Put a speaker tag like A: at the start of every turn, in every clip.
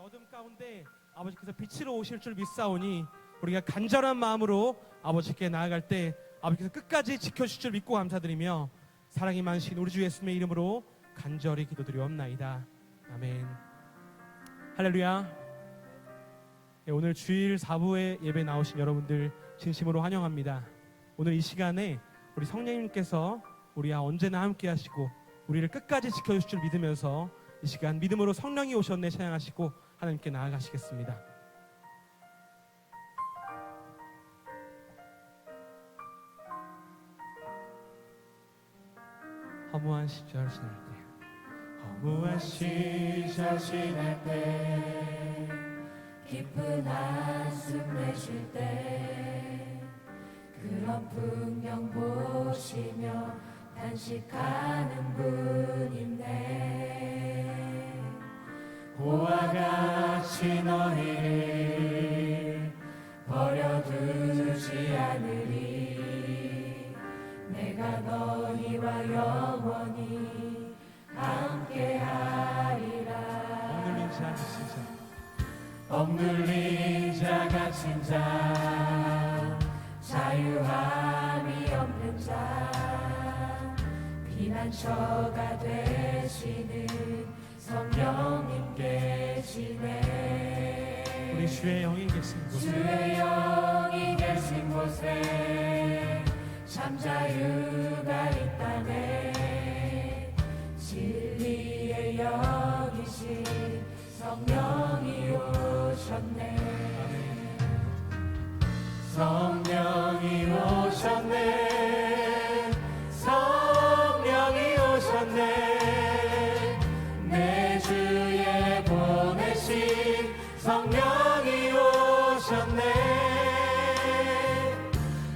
A: 어둠 가운데 아버지께서 빛으로 오실 줄 믿사오니 우리가 간절한 마음으로 아버지께 나아갈 때 아버지께서 끝까지 지켜주실 줄 믿고 감사드리며 사랑이 많으신 우리 주 예수님의 이름으로 간절히 기도드리옵나이다. 아멘. 할렐루야. 오늘 주일 4부에 예배 나오신 여러분들 진심으로 환영합니다. 오늘 이 시간에 우리 성령님께서 우리와 언제나 함께 하시고 우리를 끝까지 지켜주실 줄 믿으면서 이 시간 믿음으로 성령이 오셨네 찬양하시고 하나님께 나아가시겠습니다. 허무한 시절 지날 때,
B: 허무한 시절 지날 때, 깊은 한숨 내쉴 때, 그런 풍경 보시며 단식하는 분 있네. 고와 같이 너희를 버려두지 않으리. 내가 너희와 영원히 함께하리라.
A: 억눌린 자 갇힌 자
B: 억눌린 자 갇힌 자, 자유함이 없는 자, 피난처가 되시는 성령님 계시네.
A: 우리 주의 영이 계신 곳에,
B: 주의 영이 계신 곳에 참 자유가 있다네. 진리의 영이신 성령이 오셨네. 성령이 오셨네. 성령이 오셨네. 내 주에 보내신 성령이 오셨네.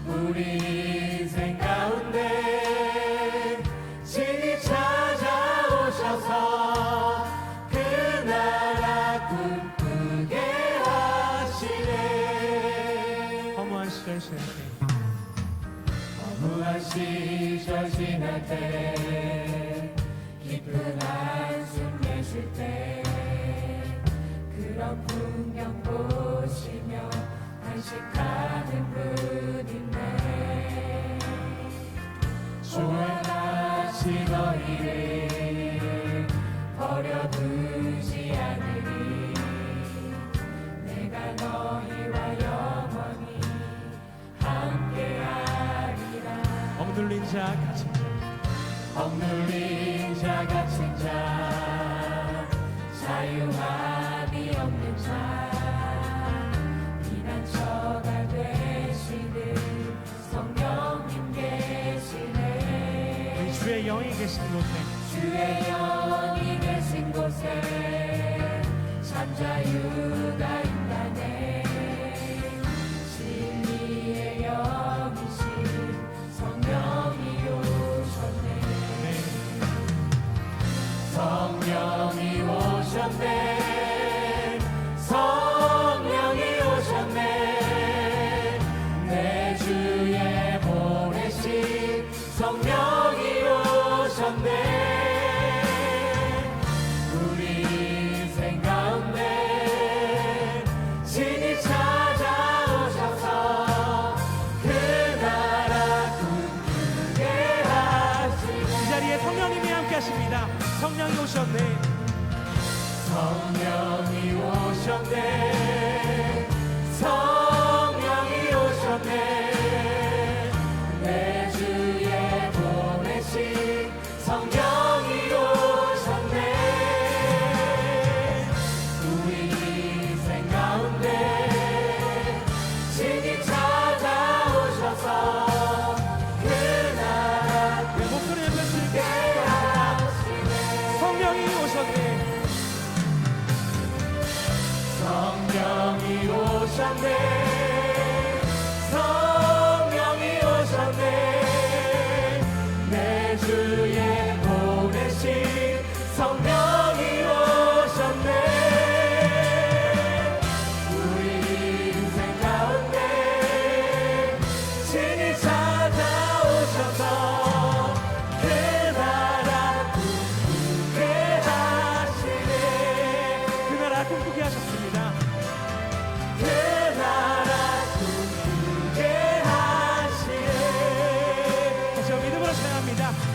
B: 우리 인생 가운데 친히 찾아오셔서 그 나라 꿈꾸게 하시네.
A: 허무한 시절 지날 때,
B: 허무한 시절 지날 때, 깊은 한숨 내쉴 때, 그런 풍경 보시며 단식하는 분 있네. 주와 같이 너희를 버려두지 않으리. 내가 너희와 영원히 함께하리라.
A: 억눌린 자 갇힌 자,
B: 억눌린 자 갇힌 자, 자유함이 없는 자, 피난처가 되시는 성령님 계시네.
A: 우리 주의 영이 계신 곳에,
B: 주의 영이 계신 곳에 참 자유가 있다네. 진리의 영이신 성령이 오셨네. 성령이 오셨네. 성령이 오셨네. 내 주에 보내신 성령이 오셨네. 우리 인생 가운데 친히 찾아오셔서 그 나라 꿈꾸게 하시네.
A: 이 자리에 성령님이 함께 하십니다. 성령이 오셨네.
B: 성령이 오셨네. 성령이 오셨네. 내 주에 보내신 성령이 오셨네. 우리 인생 가운데 친히 찾아오셔서 그 나라
A: 내 목소리 옆에
B: 꿈꾸게 하시네.
A: 성령이 오셨네.
B: 성령이 오셨네.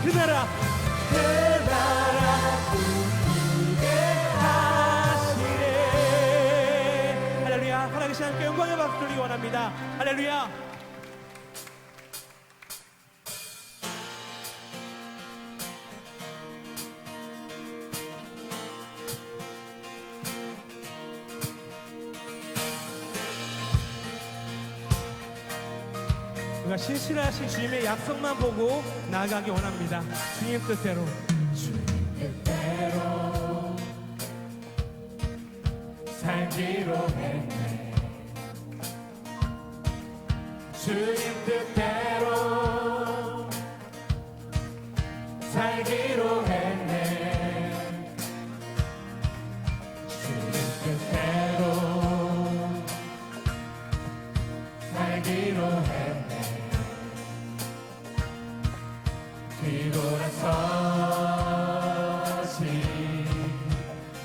A: 그 나라
B: 꿈꾸게
A: 하시네. 할렐루야. 하나님께 함께 영광의 박수 드리기 원합니다. 할렐루야. 우리가 신실하신 주님의 약속만 보고 나아가기 원합니다. 주님 뜻대로.
B: 뜻대로 살기로 했네. 주님 뜻대로 살기로 했네. 주님 뜻대로 살기로 했네. 뒤돌아서지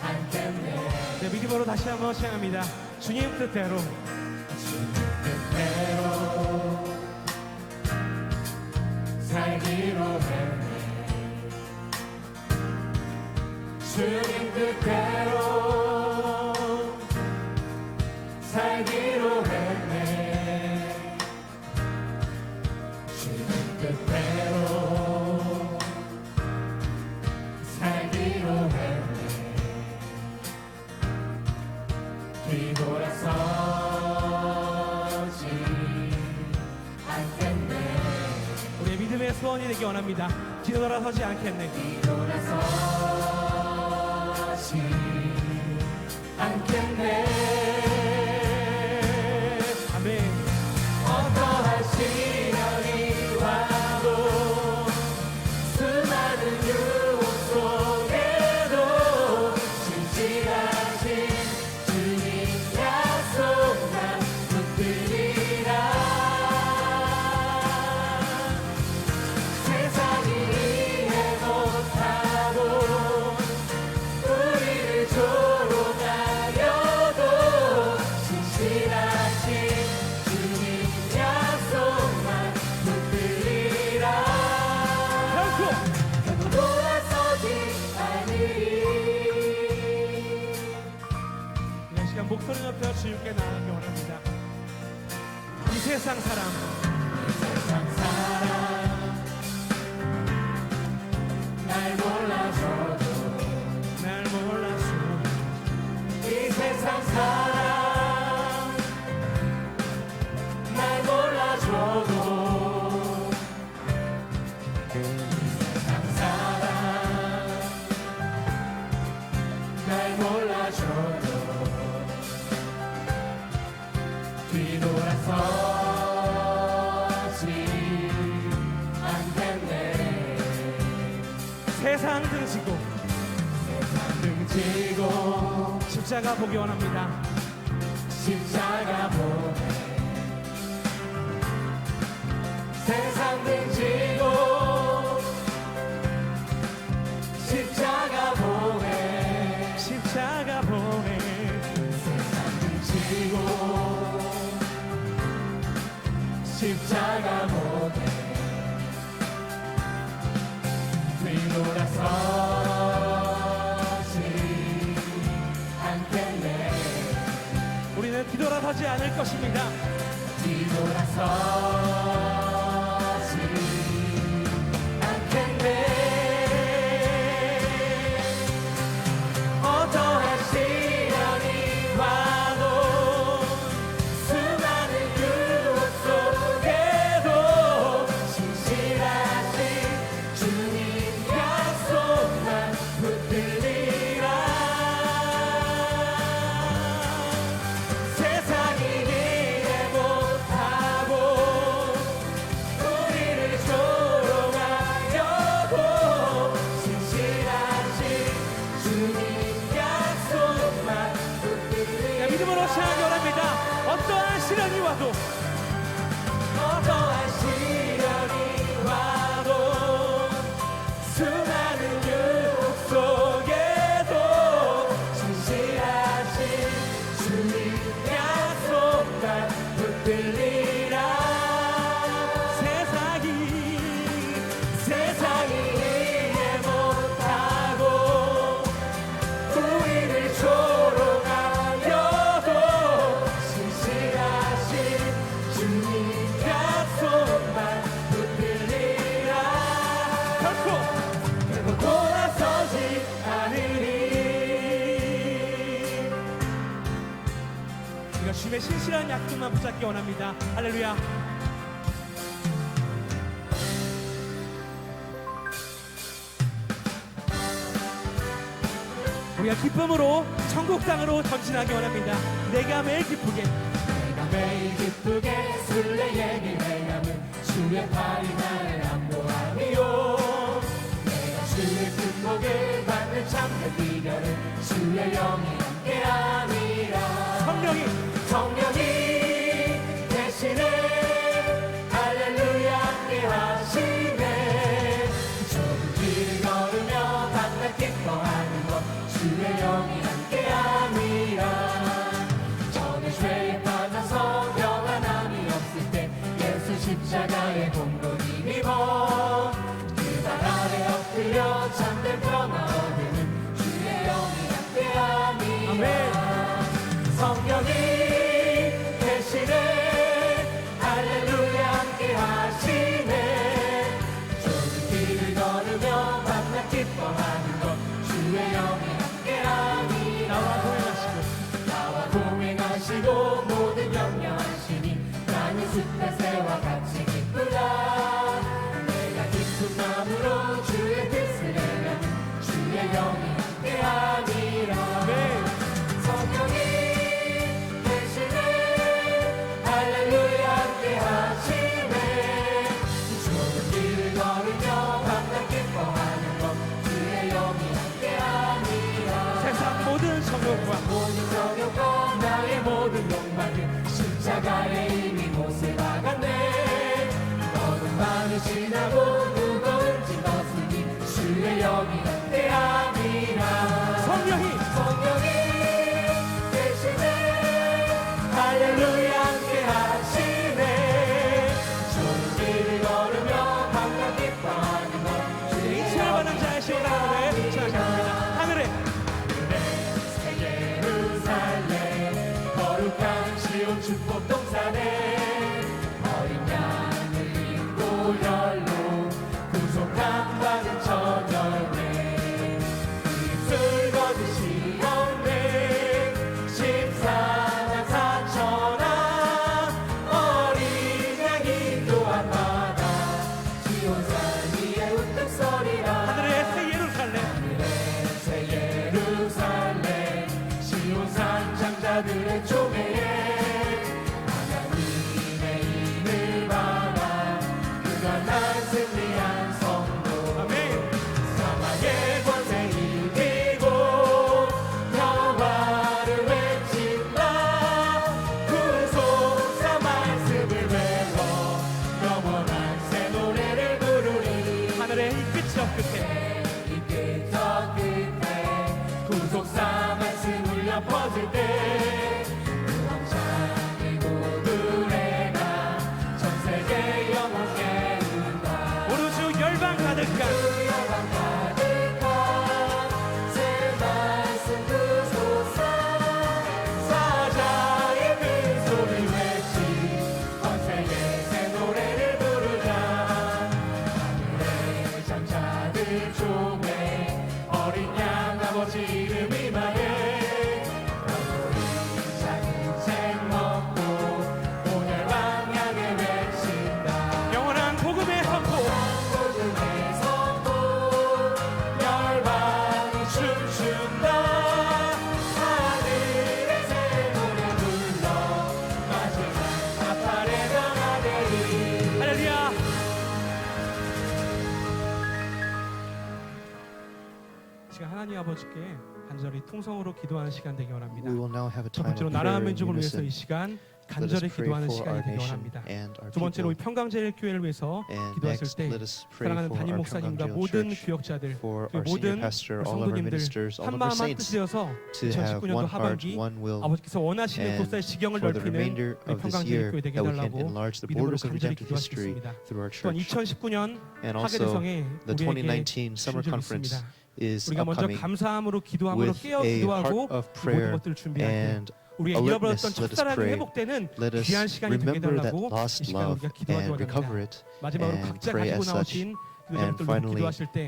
B: 않겠네.
A: 네, 믿음으로 다시 한번 시작합니다. 주님 뜻대로.
B: 주님 뜻대로 살기로 했네. 주님 뜻대로 살기로 했네. 주님 뜻대로 살기로 했네. 뒤돌아서지 않겠네.
A: 우리의 믿음의 소원이 되기 원합니다. 뒤돌아서지 않겠네.
B: 뒤돌아서지 않겠네.
A: 아멘.
B: 어떠한 시련이 와도 수많은 유혹 속에도 진실하신 주님 약속만 붙들리라. 세상이 이해 못하고 우리를 조롱하려도 진실하신 주님 약속만 붙들리라.
A: 결코
B: 결코 돌아서지 않으리.
A: 이 시간 목소리 높여 주님께 나아가기 원합니다. 이 세상 사람,
B: 세상 사람 날 몰라줘도
A: 날 몰라줘.
B: 이 세상 사람 날 몰라줘도 이 세상 사람 날 몰라줘도 뒤돌아서지 않겠네.
A: 세상 등지고
B: 등지고
A: 십자가 보기 원합니다.
B: 십자가 보내. 세상 등지고 십자가 보내.
A: 십자가 보내.
B: 세상 등지고 십자가 보내. 뒤돌아서지 않겠네.
A: 우리는 뒤돌아서지 않을 것입니다.
B: 뒤돌아서지 않겠네. 어떠한 시련이 와도 수많은 유혹 속에도 신실하신 주님 약속만 붙들리라. 세상이 이해 못하고
A: 주님의 신실한 약속만 붙잡기 원합니다. 할렐루야. 우리가 기쁨으로 천국 땅으로 전진하기 원합니다. 내가 매일 기쁘게,
B: 내가 매일 기쁘게 순례의 행함은 주의 팔이 나를 안보하니요. 내가 주의 축복을 받는 참된 비결은 주의 영이 함께함이라. 성령이 대신에 할렐루야 함께하시네. 좁은 길을 걸으며 밤낮 기뻐하는 것 주의 영이 함께함이라. 저는 죄에 빠져서 평안함이 없을 때 예수 십자가의 공로를 힘입어 그 발 아래 엎드려 참된 평화 얻으는 주의 영이 함께함이라.
A: 아멘.
B: 성령이 대신에 할렐루야 함께하시네. 좁은 길을 걸으며 밤낮 기뻐하는 것 주의 영이 함께함이라. 나와 동행하시고 모든 염려하시니 나는 숲에새와 같이 기쁘다. 내가 깊은 마음으로 주의 뜻을 행하는 주의 영이 함께함이라. 성령이 대신에 할렐루야 함께하시네. 좁은 길을 걸으며 밤낮 기뻐하는 것 주의 영이 함께함이라.
A: 세상 모든 성욕과
B: 모든 정욕과 나의 모든 욕망은 십자가에 이미 못을 박았네. 너는 밤이 지나고 무거운 짐 벗으니 주의 영이 함께함이라. 성령이 대신에 할렐루야 함께하시네. 좁은 길을 걸으며 밤낮 기뻐하는 것 주의
A: 인치를 받은 자의 시원한 노래 찬양합니다. 하늘에
B: 예루살렘 거룩한 시온 축복 동산에 어린 양을 입고 혈로 구속함 받은 처녀네. 입술 거짓이 없네. 14만 4천아 어린 양이 교환받아 지온산 위에 우뚝 서리라.
A: 하늘에 새 예루살렘
B: 새 예루살렘 시온산 장자들의 조개에 하나님의 힘을 받아 그가 난 승리한 성도.
A: 아멘.
B: 사망의 권세 이기고 평화를 외친다. 구속사 말씀을 외워 영원한 새 노래를 부르리.
A: 하늘에 이 끝이 없끝에
B: 이 끝저 끝에 구속사 말씀 울려 퍼질 때 왕창이고 노래가 전 세계 영원 깨운다.
A: 오로지 열방 가득한
B: 그 영광 가득한 새 말씀 구속사 사자의 큰 소리 외치 전 세계 새 노래를 부르자. 하늘의 장자들 종에 어린 양 아버지 이름 임하네. 우리 작은 책 먹고 오늘 방향에 외친다.
A: 영원한 복음의 선포.
B: 모든의 선포 열방이 춤춘다. 하늘의 새 노래 불러 마지막 나팔에 변화되리.
A: 할렐루야. 시간 하나님 아버지께 간절히 통성으로 기도하는 시간 되기 원합니다.
C: We will now have a
A: 첫
C: time
A: 번째로
C: of
A: 나라
C: prayer in
A: 민족을 위해서 이
C: unison.
A: 시간
C: Let us
A: 간절히
C: pray
A: 기도하는
C: for
A: 시간이
C: our
A: 되기
C: nation
A: 원합니다.
C: and our
A: 두 번째로 이
C: people.
A: 평강제일교회를 위해서
C: And
A: 기도하실
C: next,
A: 때
C: let us pray
A: 사랑하는
C: for
A: 담임
C: our
A: 목사님과
C: 평강제일
A: 모든
C: Church,
A: 교역자들
C: for
A: 그리고
C: our senior
A: 모든
C: pastor, all of our
A: 성도님들
C: ministers, all
A: 한
C: of our
A: 마음 한
C: saints,
A: 뜻이어서
C: to have
A: 2019년도
C: one heart,
A: 하반기
C: one will,
A: 아버지께서 원하시는
C: and
A: 곳사의 지경을
C: for the
A: 넓히는
C: remainder
A: 우리
C: of this year
A: 평강제일교회 되게
C: that we can
A: 해달라고
C: enlarge the
A: 믿음으로
C: borders of
A: 간절히
C: redemptive history
A: 기도하시겠습니다.
C: through our
A: 또한
C: church.
A: 2019년
C: And
A: 하계
C: also,
A: 대성에
C: the
A: 우리에게
C: 2019 Summer
A: 주신 줄
C: Conference
A: 믿습니다.
C: is
A: 우리가 먼저
C: upcoming.
A: 감사함으로 기도함으로
C: With
A: 깨어
C: a
A: 기도하고
C: heart of
A: 모든
C: prayer
A: 것들을 준비할 때
C: and
A: 우리가 잃어버렸던
C: alertness, let us
A: 첫사랑이
C: pray.
A: 회복되는
C: Let us
A: 귀한 시간이 되게
C: remember that
A: 해달라고 이
C: lost
A: 시간
C: love
A: 우리가 기도하기
C: and recover
A: 원합니다.
C: it.
A: 마지막으로
C: and
A: 각자
C: pray
A: 가지고
C: as such.
A: 나오신
C: And
A: 기도자들로
C: finally,
A: 기도하실 때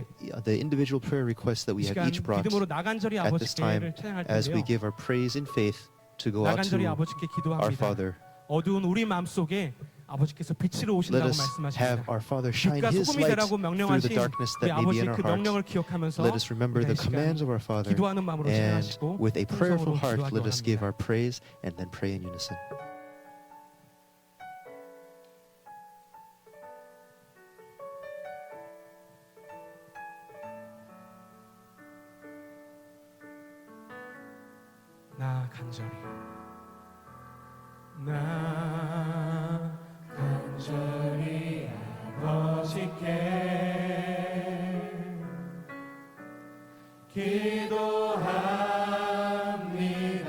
C: the individual prayer requests that
A: 이
C: we have
A: 시간
C: each brought
A: 믿음으로 나간절히
C: at this time
A: 아버지께를 찬양할
C: as we
A: 텐데요.
C: give our praise in faith. to go out
A: 나간절히
C: to
A: 아버지께
C: our
A: 기도합니다.
C: Father.
A: 어두운 우리 마음속에 아버지께서 빛으로
C: Let
A: 오신다고
C: us have
A: 말씀하십니다.
C: our Father shine
A: 빛과
C: His
A: 소금이
C: light
A: 되라고
C: through the
A: 명령하신
C: darkness
A: 우리
C: that may be
A: 아버지
C: in our
A: 그 명령을
C: hearts.
A: 기억하면서
C: Let us remember
A: 우리가
C: the
A: 이 시간
C: commands of our Father,
A: 기도하는 마음으로
C: and
A: 진행하시고
C: with a prayerful
A: 통성으로
C: heart,
A: 기도하기
C: let us give
A: 원합니다.
C: our praise and then pray in unison.
A: 나 간절히 나 간절히 아버지께 기도합니다.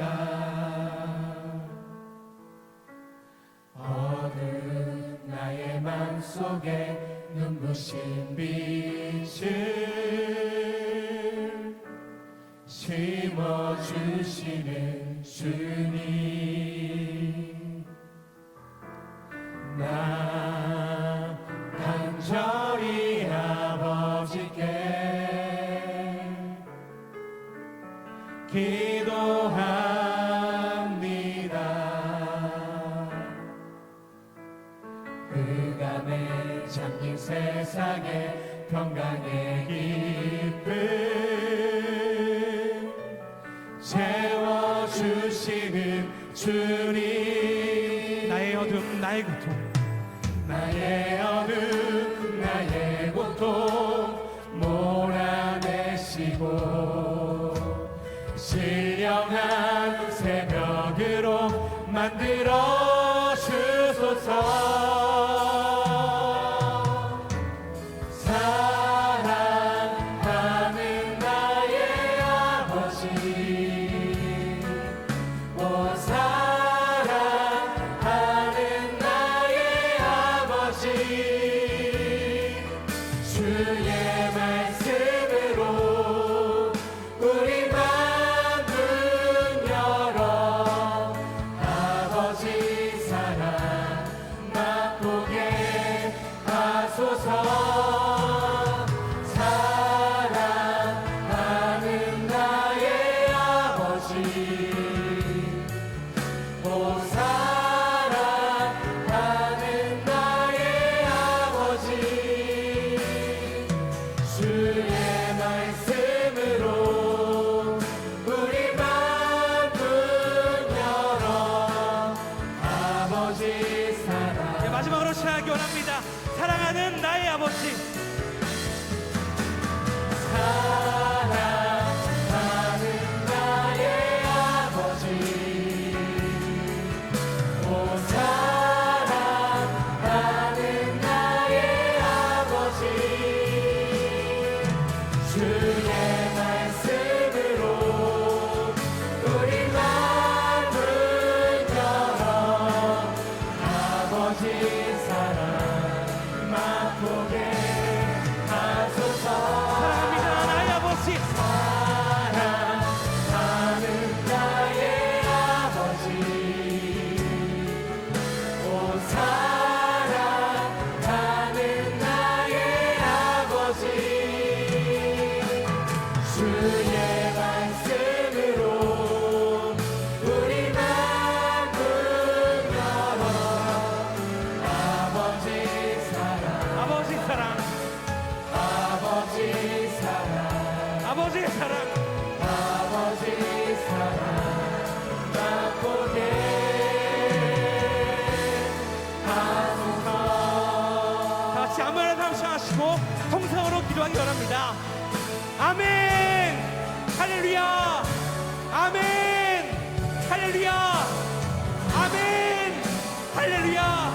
A: 어두운 나의 맘속에 눈부신 빛을 심어주시는 주님, 나 간절히 아버지께 기도합니다. 흑암에 잠긴 세상에 평강의 기쁨 채워주시는 주님, 나의 어둠 나의 고통, 나의 어둠 나의 고통 몰아내시고 신령한 새벽으로 만들어 주소서. 사랑하는 나의 아버지, 오 사랑하는 나의 아버지, 주의 말씀으로 우리 맘 문 열어 아버지 사랑 맛보게 하소서. 사랑하는 나의 아버지, 오 사랑하는 나의 아버지, 주의 말씀으로 우리 맘 문 열어 아버지 사랑. 네, 마지막으로 시작하기 원합니다. 사랑하는 나의 아버지, 사랑하는 나의 아버지, 오 사랑하는 나의 아버지, 주의 말씀으로 우리 맘 문 열어 아버지 사랑 맛보게 하소서. 사랑합니다 나의 아버지, 사랑하는 나의 아버지, 오 사랑하는 나의 아버지, 주의 말씀으로 우리 맘 문 열어 아버지 사랑, 아버지 사랑, 아버지 사랑, 아버지 사랑, 아버지 사랑 맛보게 하소서. 다 같이 아멘 함께 하시고 통성으로 기도하기 원합니다. 아멘 할렐루야, 아멘 할렐루야, 아멘 할렐루야.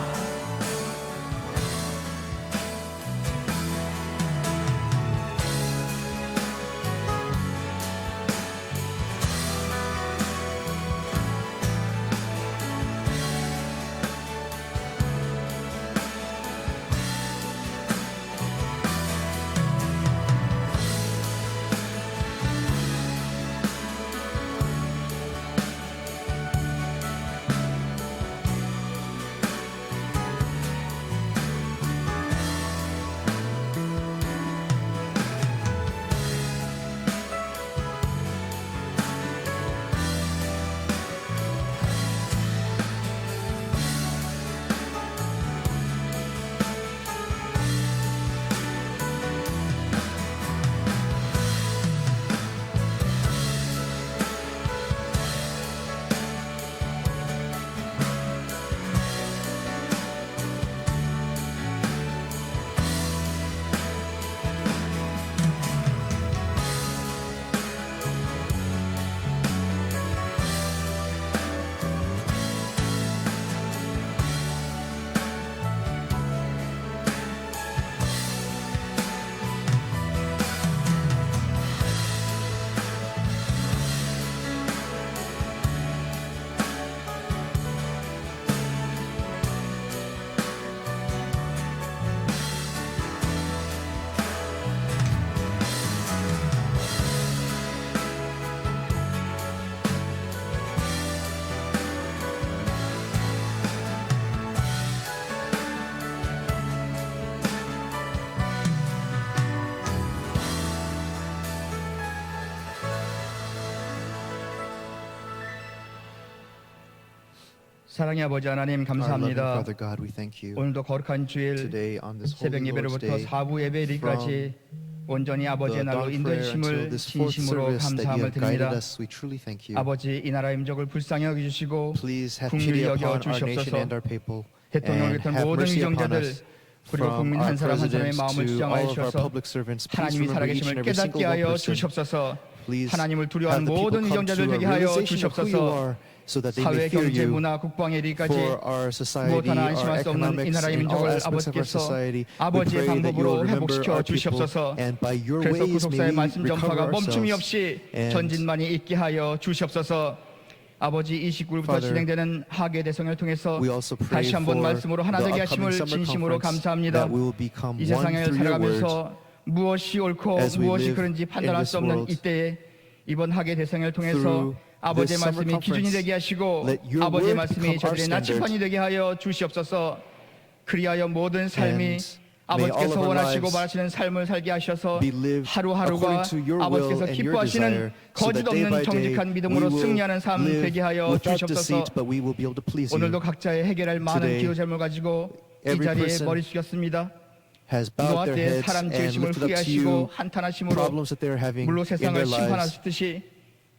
D: 사랑의 아버지 하나님
C: Our loving
D: 감사합니다.
C: Father God, we thank you.
D: 오늘도 거룩한 주일
C: Today on this
D: 새벽
C: holy Lord's
D: 예배로부터
C: Day,
D: 사부 예배 이르기까지 온전히 아버지의
C: the
D: 날로
C: dawn prayer
D: 인도심을
C: until this fourth
D: 진심으로
C: service that you
D: 감사함을
C: have guided
D: 드립니다.
C: us, we truly thank you.
D: 아버지 이 나라 임적을 불쌍히 여겨주시고
C: Please have
D: 국률이
C: pity
D: 여겨
C: upon our nation
D: 주시옵소서.
C: and our people,
D: 대통령을
C: and
D: 비롯한
C: have
D: 모든
C: mercy upon
D: 위정자들
C: us.
D: 그리고
C: From
D: 국민
C: our
D: 한 사람 한 사람의
C: presidents
D: 마음을
C: to
D: 주장하여
C: all of our
D: 주셔서
C: public servants, please
D: 하나님이
C: remember each
D: 살아계심을
C: and every single
D: 깨닫게
C: one
D: 하여
C: person.
D: 주시옵소서.
C: Please
D: 하나님을
C: have
D: 두려워하는
C: the people
D: 모든
C: come
D: 위정자들
C: to a
D: 되게 하여
C: realization of who you
D: 주시옵소서.
C: are, so that they may
D: 사회,
C: fear
D: 경제,
C: you.
D: 문화, 국방에 이르기까지
C: For our society,
D: 무엇 하나
C: our
D: 안심할 수 없는 이
C: economics,
D: 나라의
C: and all
D: 민족을
C: aspects of our
D: 아버지께서
C: society, we
D: 아버지의
C: pray that you
D: 방법으로
C: will remember
D: 회복시켜
C: our people,
D: 주시옵소서.
C: and by your
D: 그래서
C: ways
D: 구속사의
C: may we
D: 말씀 전파가
C: recover
D: 멈춤이
C: ourselves.
D: 없이
C: And
D: 전진만이 있게 하여 주시옵소서. 아버지 29일부터
C: Father,
D: 진행되는 하계 대성을 통해서
C: we also pray
D: 다시 한번
C: for
D: 말씀으로 하나
C: the
D: 되게
C: upcoming
D: 하심을
C: summer
D: 진심으로
C: conference,
D: 감사합니다.
C: that we will become
D: 이
C: one
D: 세상을
C: through your word.
D: 살아가면서 무엇이 옳고
C: As we
D: 무엇이
C: live
D: 그런지
C: in
D: 판단할
C: this
D: 수 없는
C: world,
D: 이때에 이번 하계 대성을 통해서
C: through
D: 아버지의
C: this summer
D: 말씀이 기준이
C: conference,
D: 되게 하시고
C: let your
D: 아버지의
C: word
D: 말씀이
C: become our
D: 저들의
C: standard.
D: 나침반이 되게 하여 주시옵소서. 그리하여 모든 삶이
C: And may all
D: 아버지께서
C: of our
D: 원하시고
C: lives
D: 바라시는 삶을 살게 하셔서
C: be lived
D: 하루하루가
C: according to your will
D: 아버지께서
C: and your
D: 기뻐하시는
C: desire, so
D: 거짓
C: that day
D: 없는
C: by day
D: 정직한
C: we
D: 믿음으로
C: will
D: 승리하는 삶
C: live
D: 되게 하여
C: without
D: 주시옵소서.
C: deceit, but we will be able to please you.
D: 오늘도 각자의 해결할 많은
C: Today,
D: 기호 잘못 가지고 이
C: every
D: 자리에
C: person
D: 머리 숙였습니다.
C: has
D: 이와
C: bowed their
D: 때에
C: heads
D: 사람
C: and
D: 죄심을
C: lifted up to
D: 후회하시고
C: you
D: 한탄하심으로
C: problems that they are having
D: 물로
C: in
D: 세상을
C: their lives.
D: 심판하셨듯이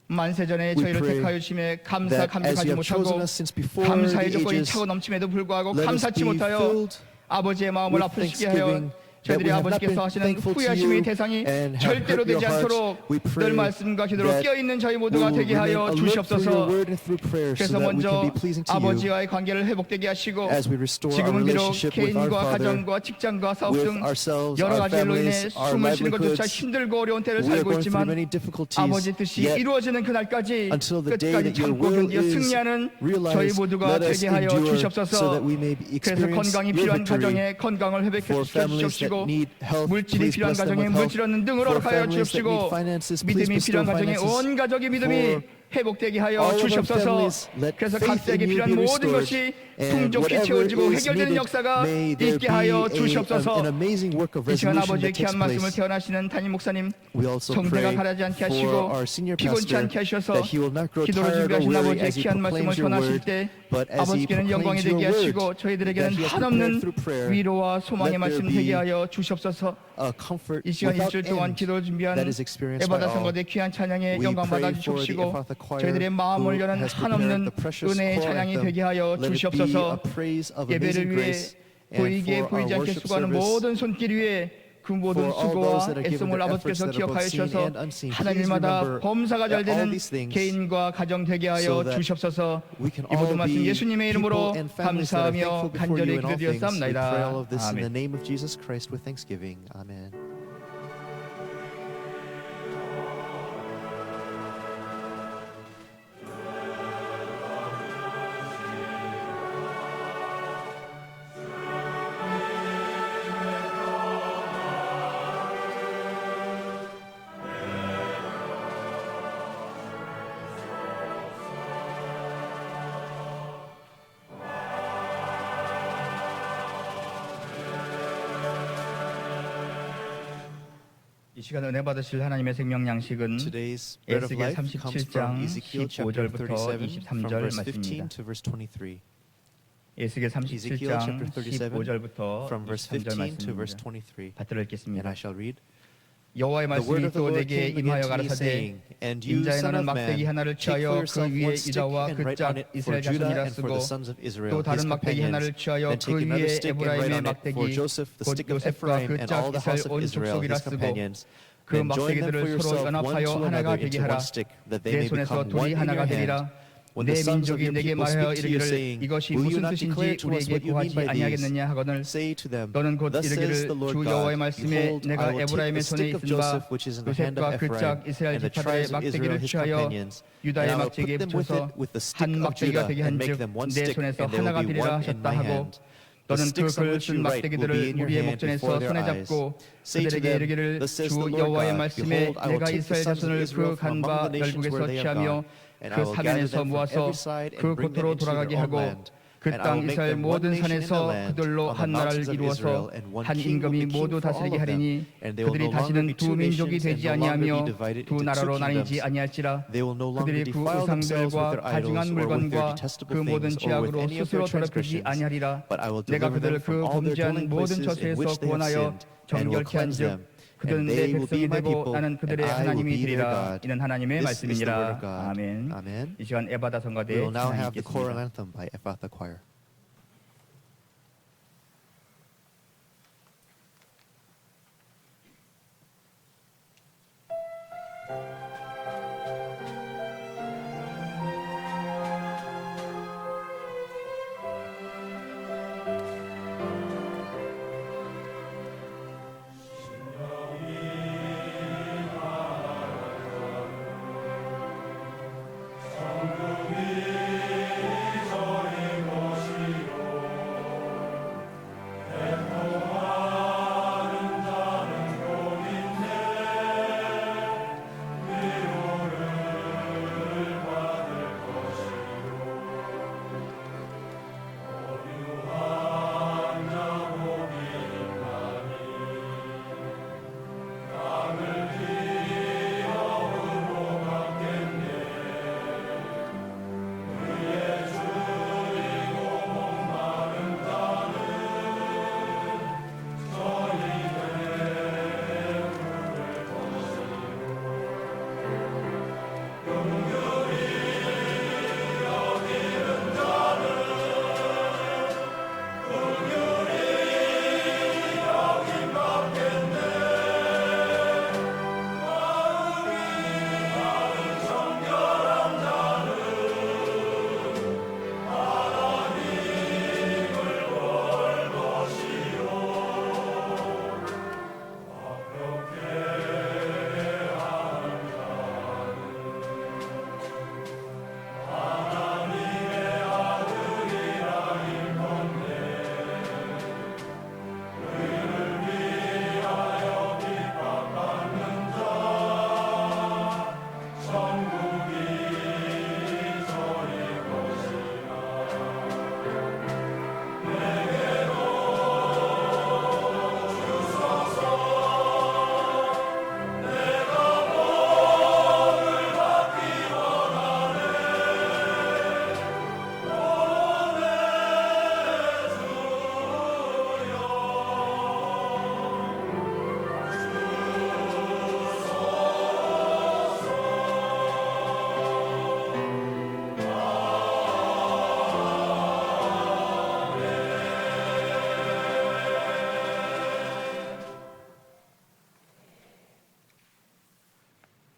D: 만세전에
C: We
D: 저희를
C: pray
D: 택하여 주심에 감사
C: that as
D: 감격하지
C: you have chosen
D: 못하고
C: us since before
D: 감사의
C: the
D: 조건이
C: ages,
D: 차고 넘침에도 불구하고
C: let us
D: 감사치
C: be
D: 못하여
C: filled
D: 아버지의 마음을
C: with
D: 아프시게 하여
C: thanksgiving that
D: 저희들이
C: we have not
D: 아버지께서
C: been
D: 하시는
C: thankful to
D: 후회하심의
C: you
D: 대상이
C: and have
D: 절대로
C: hurt your
D: 되지
C: hearts.
D: 않도록
C: We
D: 늘
C: pray
D: 말씀과 기도로
C: that
D: 깨어있는 저희
C: we
D: 모두가
C: will
D: 되게
C: remain
D: 하여
C: alert through your
D: 주시옵소서.
C: word and through prayer, so
D: 그래서
C: that we can
D: 먼저
C: be pleasing to you
D: 아버지와의 관계를 회복되게 하시고
C: as we restore our
D: 지금은 비록
C: relationship with our
D: 개인과
C: Father,
D: 가정과 직장과 사업
C: with
D: 등
C: ourselves,
D: 여러
C: our
D: 가지 일로 인해
C: families, our
D: 숨을 쉬는 것조차
C: livelihoods.
D: 힘들고 어려운 때를
C: We are
D: 살고
C: going through
D: 있지만
C: many difficulties,
D: 아버지 뜻이
C: yet
D: 이루어지는 그날까지
C: until the day
D: 끝까지
C: that your
D: 참고
C: will
D: 견디어
C: is
D: 승리하는 저희
C: realized,
D: 모두가
C: let us
D: 되게 하여
C: endure so
D: 주시옵소서.
C: that we may
D: 그래서
C: experience
D: 건강이
C: your
D: 필요한
C: victory.
D: 가정에 건강을
C: For
D: 회복시켜
C: families that
D: 주시옵시고
C: need health,
D: 물질이
C: please
D: 필요한
C: bless them
D: 가정에
C: with health.
D: 물질 얻는 등을
C: For
D: 허락하여
C: families that need
D: 주옵시고
C: finances, please
D: 믿음이
C: bestow
D: 필요한 가정에
C: finances.
D: 온 가족의 믿음이
C: For
D: 회복되게 하여
C: all of our
D: 주시옵소서.
C: families, let
D: 그래서
C: faith
D: 각자에게
C: in you
D: 필요한
C: be
D: 모든
C: restored.
D: 것이
C: And
D: 풍족히
C: whatever
D: 채워지고
C: is
D: 해결되는
C: needed,
D: 역사가
C: may there
D: 있게
C: be
D: 하여
C: an
D: 주시옵소서.
C: amazing work of
D: 이 시간
C: resolution
D: 아버지의
C: that
D: 귀한
C: takes
D: 말씀을
C: place.
D: 태어나시는 담임 목사님
C: We also
D: 정대가
C: pray
D: 가라지 않게
C: for
D: 하시고
C: our senior
D: 피곤치
C: pastor
D: 않게 하셔서
C: that he will not grow
D: 기도로
C: tired or
D: 준비하신
C: weary
D: 아버지의
C: as he
D: 귀한 말씀을
C: proclaims your
D: 전하실
C: word,
D: 때
C: but as he
D: 아버지께는 영광이
C: proclaims your
D: 되게 하시고
C: word
D: 저희들에게는
C: that he has
D: 한없는
C: prepared through prayer,
D: 위로와 소망의
C: let
D: 말씀
C: there
D: 되게
C: be
D: 하여 주시옵소서.
C: a comfort
D: 이 시간
C: without
D: 일주일 동안
C: end
D: 기도를 준비한
C: that is experienced by
D: 에바다
C: all.
D: 성가대 귀한 찬양에
C: We
D: 영광 받아
C: pray for the
D: 주시옵시고
C: Ephatha choir
D: 저희들의 마음을
C: who
D: 여는
C: has prepared
D: 한없는
C: the precious
D: 은혜의
C: choir
D: 찬양이
C: anthem.
D: 되게 하여
C: Let it be a
D: 주시옵소서.
C: praise of
D: 예배를
C: amazing
D: 위해
C: grace and
D: 보이게
C: for our
D: 보이지 않게
C: worship
D: 수고하는
C: service.
D: 모든 손길 위에 그 모든
C: For all those
D: 수고와
C: that are given
D: 애씀을
C: their efforts
D: 아버지께서
C: that are both
D: 기억하여
C: seen
D: 주셔서
C: and unseen. Please
D: 하나님마다
C: remember
D: 범사가 잘
C: that all
D: 되는
C: these things
D: 개인과 가정 되게 하여
C: so that
D: 주시옵소서.
C: we can
D: 이 모든
C: all
D: 말씀
C: be
D: 예수님의 이름으로
C: people and families that are
D: 감사하며
C: thankful before
D: 간절히
C: you in all things. We
D: 기도드렸사옵나이다.
C: pray all of this in the
D: 아멘.
C: name of Jesus Christ with thanksgiving. Amen.
D: 이 시간 은혜 받으실 하나님의 생명 양식은
C: Today's bread of
D: 에스겔
C: life comes from
D: 37장
C: Ezekiel chapter
D: 15절부터
C: 37 from
D: 23절
C: verse 15
D: 말씀입니다.
C: to verse 23.
D: 에스겔
C: Ezekiel
D: 37장
C: chapter 37
D: 15절부터
C: from verse
D: 23절
C: 15 to verse
D: 말씀입니다.
C: 23.
D: 받들어
C: And
D: 읽겠습니다.
C: I shall read.
D: 여호와의
C: The word
D: 말씀이
C: of the
D: 또
C: Lord
D: 내게
C: came again
D: 임하여
C: to me,
D: 가라사대
C: saying, And you,
D: 인자의
C: son
D: 너는
C: of
D: 막대기
C: man,
D: 하나를
C: take
D: 취하여
C: for
D: 그
C: yourself
D: 위에
C: one stick
D: 유다와
C: and
D: 그
C: write
D: 짝
C: on it for
D: 이스라엘
C: Judah
D: 자손이라
C: and for the
D: 쓰고
C: sons of
D: 또
C: Israel, his
D: 다른 막대기 하나를
C: companions.
D: 취하여
C: Then
D: 그
C: take another
D: 위에
C: stick and write
D: 에브라임의
C: on it for
D: 막대기
C: Joseph, the
D: 곧
C: stick of
D: 요셉과
C: Ephraim,
D: 그
C: and
D: 짝
C: all the
D: 이스라엘
C: house of
D: 온
C: Israel,
D: 족속이라
C: his
D: 쓰고
C: companions.
D: 그
C: Then join them for
D: 막대기들을 서로
C: yourself one
D: 연합하여
C: to
D: 하나가
C: another
D: 되게
C: into
D: 하라.
C: one stick, that they
D: 내
C: may
D: 손에서
C: become
D: 둘이
C: one in
D: 하나가
C: your hand.
D: 되리라.
C: When the
D: 내
C: sons of
D: 민족이
C: your
D: 내게
C: people
D: 말하여
C: speak to you,
D: 이르기를
C: saying,
D: 이것이
C: Will you
D: 무슨
C: not declare
D: 뜻인지
C: to us
D: 우리에게
C: what you mean
D: 구하지
C: by these?
D: 아니하겠느냐 하거늘
C: Say to them,
D: 너는 곧
C: Thus
D: 이르기를
C: says the Lord
D: 주
C: God,
D: 여호와의 말씀에
C: Behold,
D: 내가
C: I will take
D: 에브라임의
C: the
D: 손에
C: stick of
D: 있은 바
C: Joseph, which is in the hand of
D: 요셉과 그 짝
C: Ephraim,
D: 이스라엘
C: and the
D: 지파들의
C: tribes of Israel,
D: 막대기를
C: his
D: 취하여
C: companions, and
D: 유다의
C: I will
D: 막대기에
C: put them with
D: 붙여서
C: it with the stick
D: 한
C: of
D: 막대기가
C: Judah,
D: 되게
C: and
D: 한즉
C: make them one
D: 내
C: stick,
D: 손에서
C: and they will
D: 하나가
C: be
D: 되리라
C: one in
D: 하셨다
C: my
D: 하고
C: hand. The
D: 너는 그
C: sticks on which
D: 글쓴
C: you write will
D: 막대기들을
C: be in your
D: 우리의
C: hand
D: 목전에서
C: before their
D: 손에
C: eyes.
D: 잡고
C: Say to
D: 그들에게
C: them,
D: 이르기를
C: Thus says
D: 주
C: the Lord
D: 여호와의
C: God,
D: 말씀에
C: Behold, I will
D: 내가
C: take the
D: 이스라엘
C: sons of
D: 자손을
C: Israel
D: 그
C: from
D: 간바
C: among the nations
D: 열국에서
C: where they have
D: 취하며
C: gone, and I
D: 그
C: will gather
D: 사면에서
C: them from
D: 모아서
C: every side
D: 그
C: and bring them
D: 고토로
C: into
D: 돌아가게
C: their own
D: 하고
C: land.
D: 그
C: And I
D: 땅
C: will make
D: 이스라엘
C: them one
D: 모든
C: nation in the
D: 산에서
C: land,
D: 그들로
C: on the
D: 한 나라를
C: mountains of
D: 이루어서
C: Israel, and one
D: 한
C: king will
D: 임금이
C: be king
D: 모두
C: for all
D: 다스리게
C: of them.
D: 하리니
C: And they will
D: 그들이
C: no longer
D: 다시는
C: be
D: 두
C: two
D: 민족이
C: nations and
D: 되지
C: no longer
D: 아니하며
C: be divided
D: 두
C: into two
D: 나라로 나뉘지
C: kingdoms.
D: 아니할지라
C: They will no longer
D: 그들이 그
C: defile themselves with
D: 우상들과
C: their
D: 가증한
C: idols or with their
D: 물건과 그
C: detestable
D: 모든
C: things or with
D: 죄악으로
C: any of
D: 스스로
C: their
D: 더럽히지
C: transgressions.
D: 아니하리라.
C: But I will
D: 내가
C: deliver them
D: 그들을 그
C: from all their
D: 범죄한
C: dwelling
D: 모든
C: places in
D: 처소에서
C: which they have
D: 구원하여
C: sinned, and will cleanse them.
D: 정결케 한즉 그들은
C: And
D: 내
C: they will be
D: 백성이
C: my
D: 되고
C: people,
D: 나는
C: and
D: 그들의
C: I will
D: 하나님이
C: be their
D: 되리라.
C: God.
D: 이는 하나님의
C: This is the word
D: 말씀이니라.
C: of God.
D: 아멘.
C: Amen.
D: 이 시간 에바다
C: We
D: 성가대
C: will now
D: 찬양이
C: have the choral
D: 있겠습니다.
C: anthem by Ephatha Choir.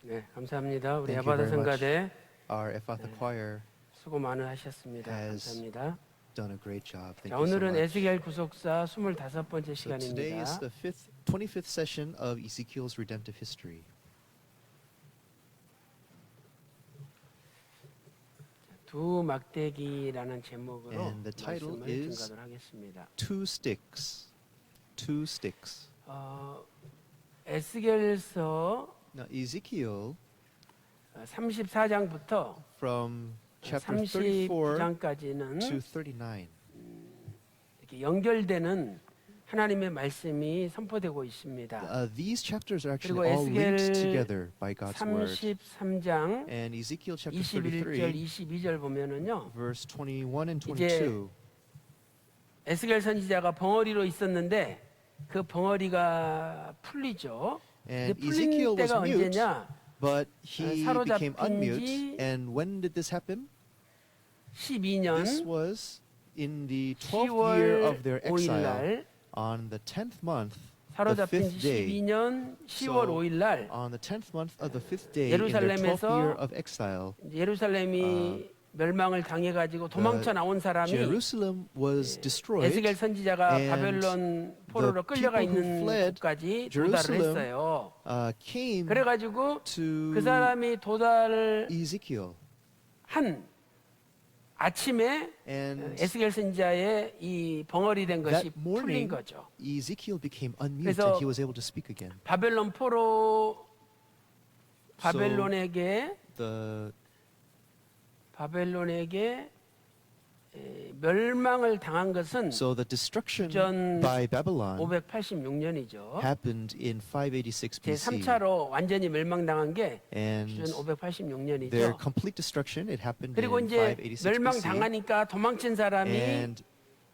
E: 네, 감사합니다. 우리
C: Thank you
E: 에바다
C: very much.
E: 성가대
C: Our Ephatha Choir
E: 수고 많이 하셨습니다.
C: has
E: 감사합니다.
C: done a great job. Thank
E: 자,
C: you so
E: 오늘은
C: much.
E: 에스겔 구속사 25번째
C: So today is
E: 시간입니다.
C: the 25th session of Ezekiel's redemptive history.
E: 두 막대기라는 제목으로
C: And the title
E: 말씀을
C: is
E: 증가를 하겠습니다.
C: Two sticks. Two sticks.
E: 에스겔서
C: Now Ezekiel
E: 34장부터
C: from chapter 34
E: 39장까지는
C: to 39.
E: 이렇게 연결되는 하나님의 말씀이 선포되고 있습니다.
C: These chapters are actually
E: 그리고
C: all linked
E: 에스겔
C: together by God's word.
E: 33장
C: And Ezekiel chapter
E: 21절,
C: 33,
E: 22절 보면은요.
C: verse 21 and
E: 이제
C: 22.
E: 에스겔 선지자가 벙어리로 있었는데 그 벙어리가 풀리죠.
C: And
E: 이제 풀린
C: Ezekiel was
E: 때가
C: mute,
E: 언제냐?
C: but he became
E: 사로잡힌
C: unmute.
E: 지
C: And when did this happen?
E: 12년
C: This was in the 12th year
E: 10월
C: of their
E: 5일
C: exile,
E: 날
C: on the 10th month, the
E: 사로잡힌
C: 5th
E: 지
C: day.
E: 12년 10월
C: So,
E: 5일 날
C: On the 10th month of the 5th day in their 12th
E: 예루살렘에서
C: year of exile,
E: 예루살렘이 멸망을 당해가지고 도망쳐 나온 사람이
C: Jerusalem was destroyed.
E: 에스겔 선지자가
C: and
E: 바벨론 포로로
C: the
E: 끌려가
C: people who
E: 있는
C: fled
E: 곳까지 도달을
C: Jerusalem
E: 했어요.
C: Came
E: 그래가지고
C: to
E: 그 사람이 도달을
C: Ezekiel.
E: 한 아침에
C: And
E: 에스겔 선지자의 이 벙어리 된 것이
C: that morning,
E: 풀린 거죠.
C: Ezekiel became unmute
E: 그래서
C: and he was able to speak again.
E: 바벨론 포로 바벨론에게
C: The
E: 멸망을 당한 것은
C: So the destruction
E: 주전
C: by Babylon
E: 586년이죠.
C: happened in 586
E: 제
C: BC.
E: 3차로 완전히 멸망당한 게
C: And
E: 주전
C: their
E: 586년이죠.
C: complete destruction, it happened
E: 그리고
C: in
E: 이제
C: 586
E: 멸망
C: BC.
E: 당하니까 도망친 사람이
C: And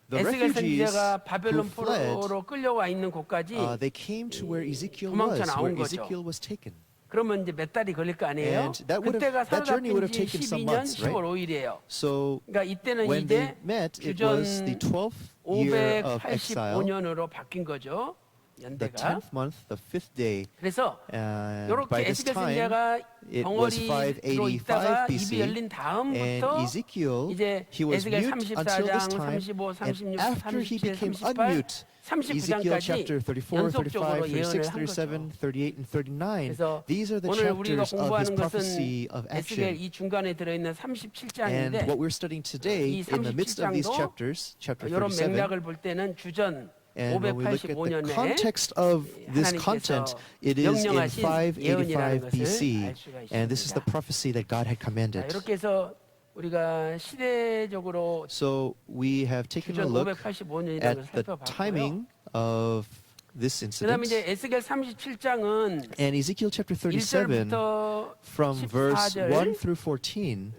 C: the
E: 에스겔
C: refugees
E: 선지자가
C: who
E: 바벨론
C: fled,
E: 포로로 끌려와 있는 곳까지
C: they came to where Ezekiel
E: 도망쳐
C: was,
E: 나온
C: where
E: 거죠.
C: Ezekiel was taken.
E: 그러면 이제 몇 달이 걸릴 거 아니에요?
C: And that journey would have
E: 그때가
C: taken
E: 사로잡힌 지
C: some
E: 12년
C: months, right?
E: 10월 5일이에요.
C: So
E: 그러니까 이때는
C: when they
E: 이제
C: met, it
E: 주전
C: was the 12th year of exile,
E: 585년으로 바뀐 거죠.
C: the
E: 연대가.
C: 10th month, the 5th day.
E: 그래서
C: By
E: 이렇게
C: this
E: 에스겔
C: time,
E: 선지자가
C: it was
E: 벙어리로 있다가
C: 585
E: 입이
C: BC,
E: 열린
C: and
E: 다음부터
C: Ezekiel,
E: 이제
C: he was
E: 에스겔
C: mute until this
E: 34장,
C: time,
E: 35,
C: and
E: 36,
C: after he
E: 37,
C: became
E: 38,
C: unmute, Ezekiel
E: 39장까지
C: chapter 34,
E: 연속적으로
C: 35,
E: 예언을
C: 36,
E: 한 거죠.
C: 37, 38, and 39,
E: 그래서
C: these are the
E: 오늘 우리가
C: chapters of his
E: 공부하는 것은
C: prophecy of
E: 에스겔
C: action.
E: 이 중간에 들어있는
C: And
E: 37장인데
C: what we're studying today,
E: 이
C: in the midst of these
E: 37장도
C: chapters, chapter
E: 이런
C: 37,
E: 맥락을 볼 때는 주전
C: and when we look at the
E: 585년에
C: context of this content, it is in
E: 명령하신
C: 585
E: 예언이라는
C: BC,
E: 것을 알 수가
C: and this is the
E: 있습니다.
C: prophecy that God had
E: 자,
C: commanded.
E: 이렇게 해서 우리가 시대적으로
C: So we have taken a
E: 주전
C: look
E: 585년이라는
C: at
E: 걸
C: the
E: 살펴봤고요.
C: timing of this
E: 그다음에
C: incident.
E: 이제 에스겔 37장은
C: And Ezekiel chapter 37,
E: 1절부터
C: from verse
E: 14절
C: 1 through 14,